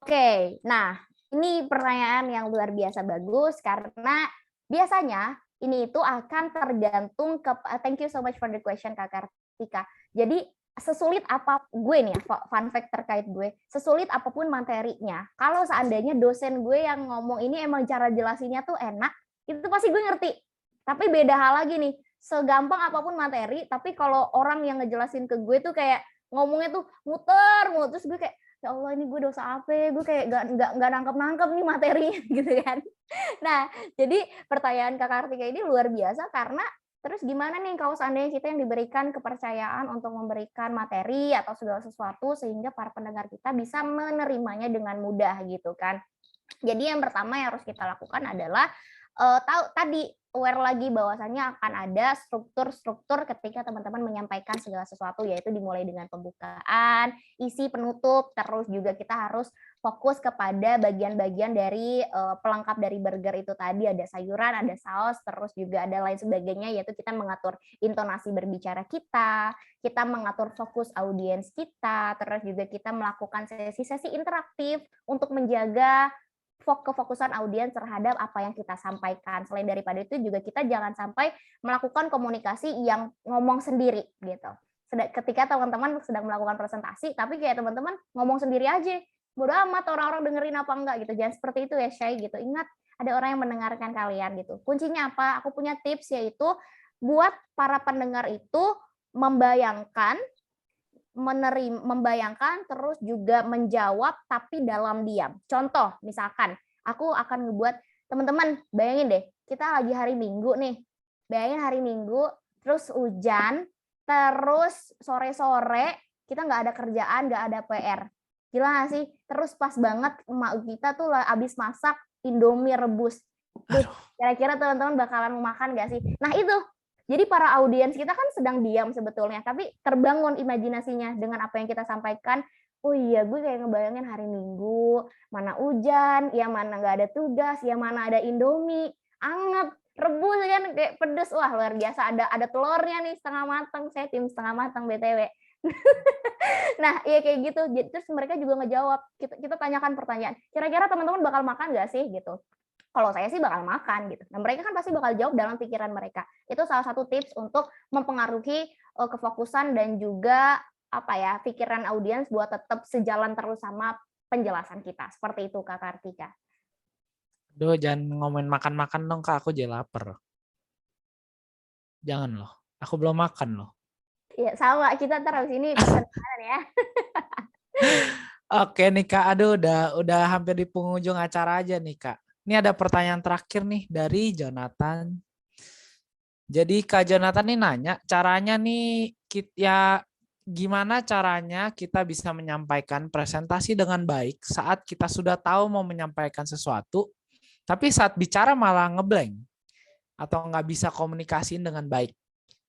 Oke, nah ini pertanyaan yang luar biasa bagus karena biasanya ini itu akan tergantung ke thank you so much for the question Kak Kartika. Jadi sesulit apa gue nih fun fact terkait gue, sesulit apapun materinya, kalau seandainya dosen gue yang ngomong ini emang cara jelasinnya tuh enak, itu pasti gue ngerti. Tapi beda hal lagi nih, segampang apapun materi, tapi kalau orang yang ngejelasin ke gue tuh kayak ngomongnya tuh muter, terus gue kayak ya Allah ini gue dosa apa ya? Gue kayak nggak nangkep nih materinya gitu kan. Nah, jadi pertanyaan Kak Kartika ini luar biasa karena terus gimana nih kalau seandainya kita yang diberikan kepercayaan untuk memberikan materi atau segala sesuatu sehingga para pendengar kita bisa menerimanya dengan mudah gitu kan. Jadi yang pertama yang harus kita lakukan adalah tadi aware lagi bahwasannya akan ada struktur-struktur ketika teman-teman menyampaikan segala sesuatu, yaitu dimulai dengan pembukaan, isi, penutup, terus juga kita harus fokus kepada bagian-bagian dari pelengkap dari burger itu tadi, ada sayuran, ada saus, terus juga ada lain sebagainya, yaitu kita mengatur intonasi berbicara kita mengatur fokus audiens kita, terus juga kita melakukan sesi-sesi interaktif untuk menjaga kefokusan audiens terhadap apa yang kita sampaikan. Selain daripada itu juga kita jangan sampai melakukan komunikasi yang ngomong sendiri gitu. Ketika teman-teman sedang melakukan presentasi, tapi kayak teman-teman ngomong sendiri aja, bodo amat orang-orang dengerin apa enggak gitu. Jangan seperti itu ya, Syai gitu. Ingat, ada orang yang mendengarkan kalian gitu. Kuncinya apa? Aku punya tips yaitu buat para pendengar itu membayangkan terus juga menjawab tapi dalam diam. Contoh, misalkan aku akan ngebuat teman-teman bayangin deh, kita lagi hari Minggu nih. Bayangin hari Minggu terus hujan, terus sore-sore kita nggak ada kerjaan, nggak ada PR. Gila nggak sih? Terus pas banget emak kita tuh abis masak Indomie rebus. Kira-kira teman-teman bakalan mau makan nggak sih? Nah itu. Jadi para audiens kita kan sedang diam sebetulnya, tapi terbangun imajinasinya dengan apa yang kita sampaikan. Oh iya, gue kayak ngebayangin hari Minggu, mana hujan, ya mana nggak ada tugas, ya mana ada Indomie, anget, rebus kan kayak pedes, wah luar biasa. Ada telurnya nih setengah matang, saya tim setengah matang BTW. Nah, iya kayak gitu. Terus mereka juga ngejawab. Kita tanyakan pertanyaan. Kira-kira teman-teman bakal makan nggak sih gitu? Kalau saya sih bakal makan gitu. Nah, mereka kan pasti bakal jawab dalam pikiran mereka. Itu salah satu tips untuk mempengaruhi kefokusan dan juga pikiran audiens buat tetap sejalan terus sama penjelasan kita. Seperti itu Kak Kartika. Aduh, jangan ngomongin makan-makan dong Kak, aku jadi lapar. Jangan loh, aku belum makan loh. Ya, sama kita ntar habis ini pesan makanan ya. Oke nih Kak, aduh udah hampir di penghujung acara aja nih Kak. Ini ada pertanyaan terakhir nih dari Jonathan. Jadi Kak Jonathan nih nanya, caranya nih gimana caranya kita bisa menyampaikan presentasi dengan baik saat kita sudah tahu mau menyampaikan sesuatu, tapi saat bicara malah ngeblank atau nggak bisa komunikasiin dengan baik.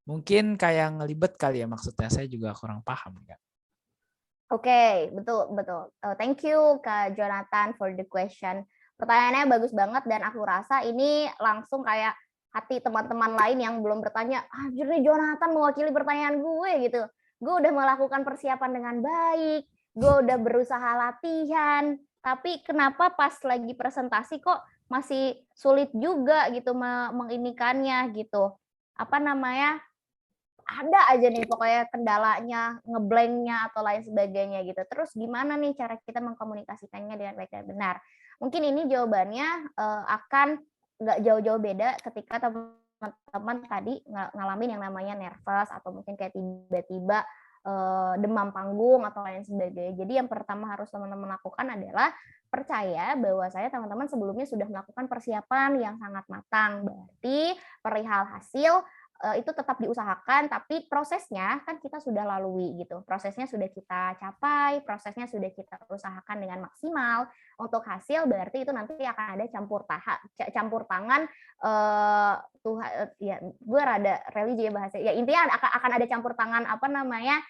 Mungkin kayak ngelibet kali ya maksudnya, saya juga kurang paham kan. Oke, betul. Thank you Kak Jonathan for the question. Pertanyaannya bagus banget dan aku rasa ini langsung kayak hati teman-teman lain yang belum bertanya, anjir nih Jonathan mewakili pertanyaan gue gitu. Gue udah melakukan persiapan dengan baik, gue udah berusaha latihan, tapi kenapa pas lagi presentasi kok masih sulit juga gitu menginikannya gitu. Apa namanya? Ada aja nih pokoknya kendalanya, ngeblanknya atau lain sebagainya gitu. Terus gimana nih cara kita mengkomunikasikannya dengan baik dan benar? Mungkin ini jawabannya akan nggak jauh-jauh beda ketika teman-teman tadi ngalamin yang namanya nervous atau mungkin kayak tiba-tiba demam panggung atau lain sebagainya. Jadi yang pertama harus teman-teman lakukan adalah percaya bahwa saya teman-teman sebelumnya sudah melakukan persiapan yang sangat matang. Berarti perihal hasil itu tetap diusahakan, tapi prosesnya kan kita sudah lalui gitu. Prosesnya sudah kita capai, prosesnya sudah kita usahakan dengan maksimal. Untuk hasil berarti itu nanti akan ada campur tangan Tuhan ya gue rada religi ya bahasa. Ya intinya akan ada campur tangan apa namanya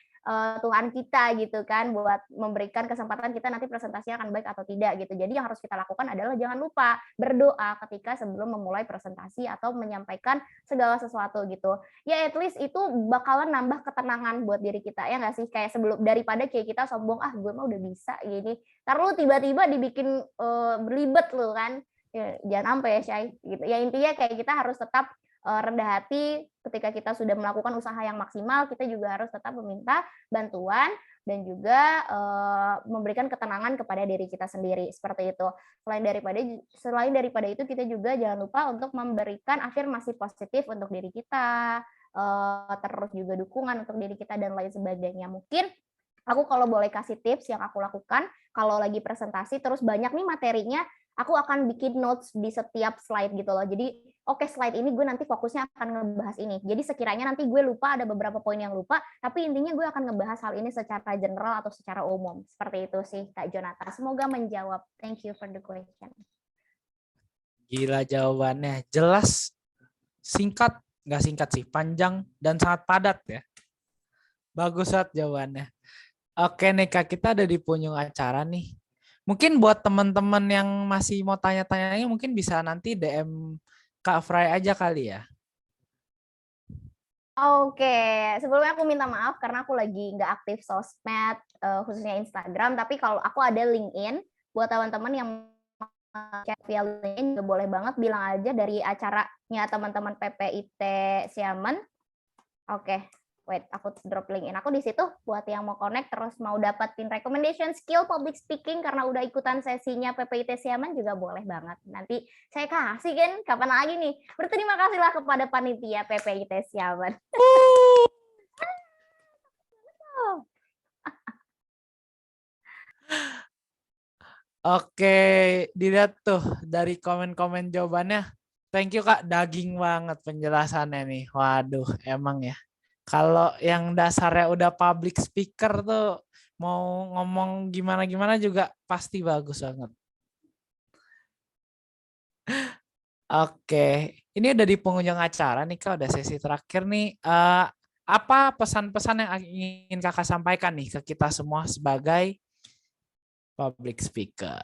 Tuhan kita gitu kan buat memberikan kesempatan kita nanti presentasinya akan baik atau tidak gitu. Jadi yang harus kita lakukan adalah jangan lupa berdoa ketika sebelum memulai presentasi atau menyampaikan segala sesuatu gitu. Ya at least itu bakalan nambah ketenangan buat diri kita ya nggak sih, kayak sebelum daripada kayak kita sombong gue mah udah bisa gini. Ntar lu tiba-tiba dibikin berlibet lu kan. Ya, jangan sampai ya Syai gitu. Ya intinya kayak kita harus tetap rendah hati ketika kita sudah melakukan usaha yang maksimal, kita juga harus tetap meminta bantuan dan juga memberikan ketenangan kepada diri kita sendiri seperti itu. Selain daripada itu kita juga jangan lupa untuk memberikan afirmasi positif untuk diri kita, terus juga dukungan untuk diri kita dan lain sebagainya. Mungkin aku kalau boleh kasih tips yang aku lakukan kalau lagi presentasi terus banyak nih materinya, aku akan bikin notes di setiap slide gitu loh. Jadi oke, slide ini gue nanti fokusnya akan ngebahas ini. Jadi sekiranya nanti gue lupa, ada beberapa poin yang lupa, tapi intinya gue akan ngebahas hal ini secara general atau secara umum. Seperti itu sih, Kak Jonathan. Semoga menjawab. Thank you for the question. Gila jawabannya. Jelas, singkat, nggak singkat sih, panjang dan sangat padat ya. Bagus banget jawabannya. Oke nih Kak, kita ada di penghujung acara nih. Mungkin buat teman-teman yang masih mau tanya-tanya, mungkin bisa nanti DM Kak Fry aja kali ya. Oke, sebelumnya aku minta maaf karena aku lagi nggak aktif sosmed, khususnya Instagram. Tapi kalau aku ada LinkedIn, buat teman-teman yang chat via LinkedIn juga boleh banget bilang aja dari acaranya teman-teman PPIT Xiamen. Oke, wait, aku drop LinkedIn aku di situ buat yang mau connect terus mau dapetin recommendation skill public speaking karena udah ikutan sesinya PPIT Xiamen juga boleh banget. Nanti saya kasih kan kapan lagi nih. Berterima kasihlah kepada panitia PPIT Xiamen. Oke, dilihat tuh dari komen-komen jawabannya. Thank you Kak, daging banget penjelasannya nih. Waduh, emang ya. Kalau yang dasarnya udah public speaker tuh mau ngomong gimana-gimana juga pasti bagus banget. Oke, ini udah di penghujung acara nih Kak, udah sesi terakhir nih. Apa pesan-pesan yang ingin Kakak sampaikan nih ke kita semua sebagai public speaker?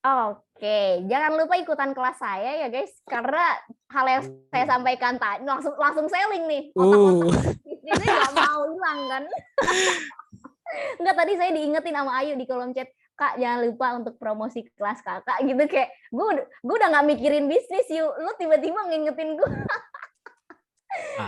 Oke, jangan lupa ikutan kelas saya ya guys, karena hal yang saya sampaikan tadi langsung selling nih. Otak-otak bisnisnya nggak mau hilang kan? Enggak, tadi saya diingetin sama Ayu di kolom chat, Kak jangan lupa untuk promosi kelas kakak gitu, kayak gue udah nggak mikirin bisnis yuk, lu tiba-tiba ngingetin gue.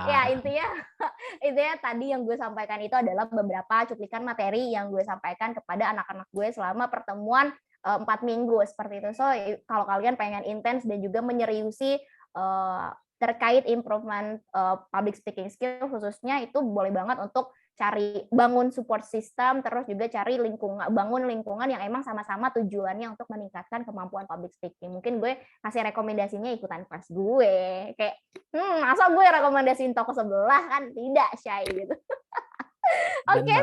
Ya intinya tadi yang gue sampaikan itu adalah beberapa cuplikan materi yang gue sampaikan kepada anak-anak gue selama pertemuan 4 minggu seperti itu. So kalau kalian pengen intens dan juga menyeriusi terkait improvement public speaking skill khususnya, itu boleh banget untuk cari bangun support system, terus juga cari bangun lingkungan yang emang sama-sama tujuannya untuk meningkatkan kemampuan public speaking. Mungkin gue kasih rekomendasinya ikutan kelas gue. Kayak masa gue rekomendasiin toko sebelah kan tidak, Syai gitu. Oke,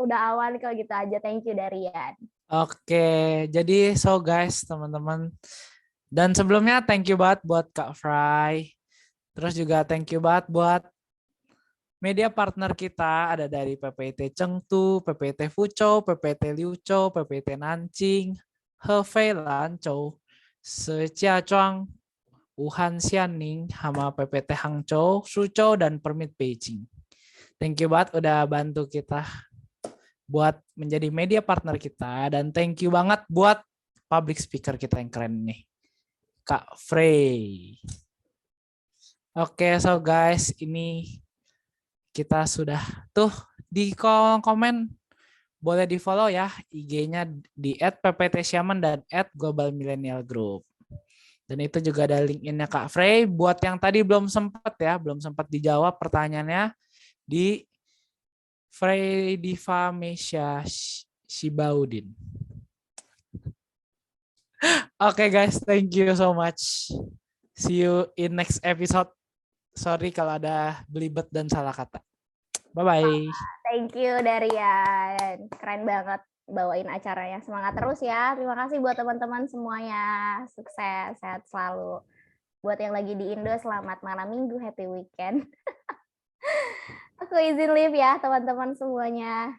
udah awan kalau gitu aja. Thank you Darian. Oke, jadi so guys, teman-teman. Dan sebelumnya thank you banget buat Kak Fry. Terus juga thank you banget buat media partner kita, ada dari PPIT Chengtu, PPIT Fuzhou, PPIT Liuzhou, PPIT Nanjing, He Fei Lan Zhou, Sejia Wuhan Xianing, sama PPT Hangzhou, Suzhou, dan Permit Beijing. Thank you banget udah bantu kita buat menjadi media partner kita, dan thank you banget buat public speaker kita yang keren nih, Kak Frey. Oke, so guys, ini kita sudah tuh di kolom komen boleh di follow ya IG-nya di @pptsyaman dan @globalmillennialgroup. Dan itu juga ada link-in-nya Kak Frey. Buat yang tadi belum sempat dijawab pertanyaannya di Frey Diva Mesya Shibaudin. Oke guys, thank you so much. See you in next episode. Sorry kalau ada belibet dan salah kata. Bye-bye. Thank you Darian. Keren banget bawain acaranya. Semangat terus ya. Terima kasih buat teman-teman semuanya. Sukses, sehat selalu. Buat yang lagi di Indo, selamat malam minggu, happy weekend. Aku izin live ya teman-teman semuanya.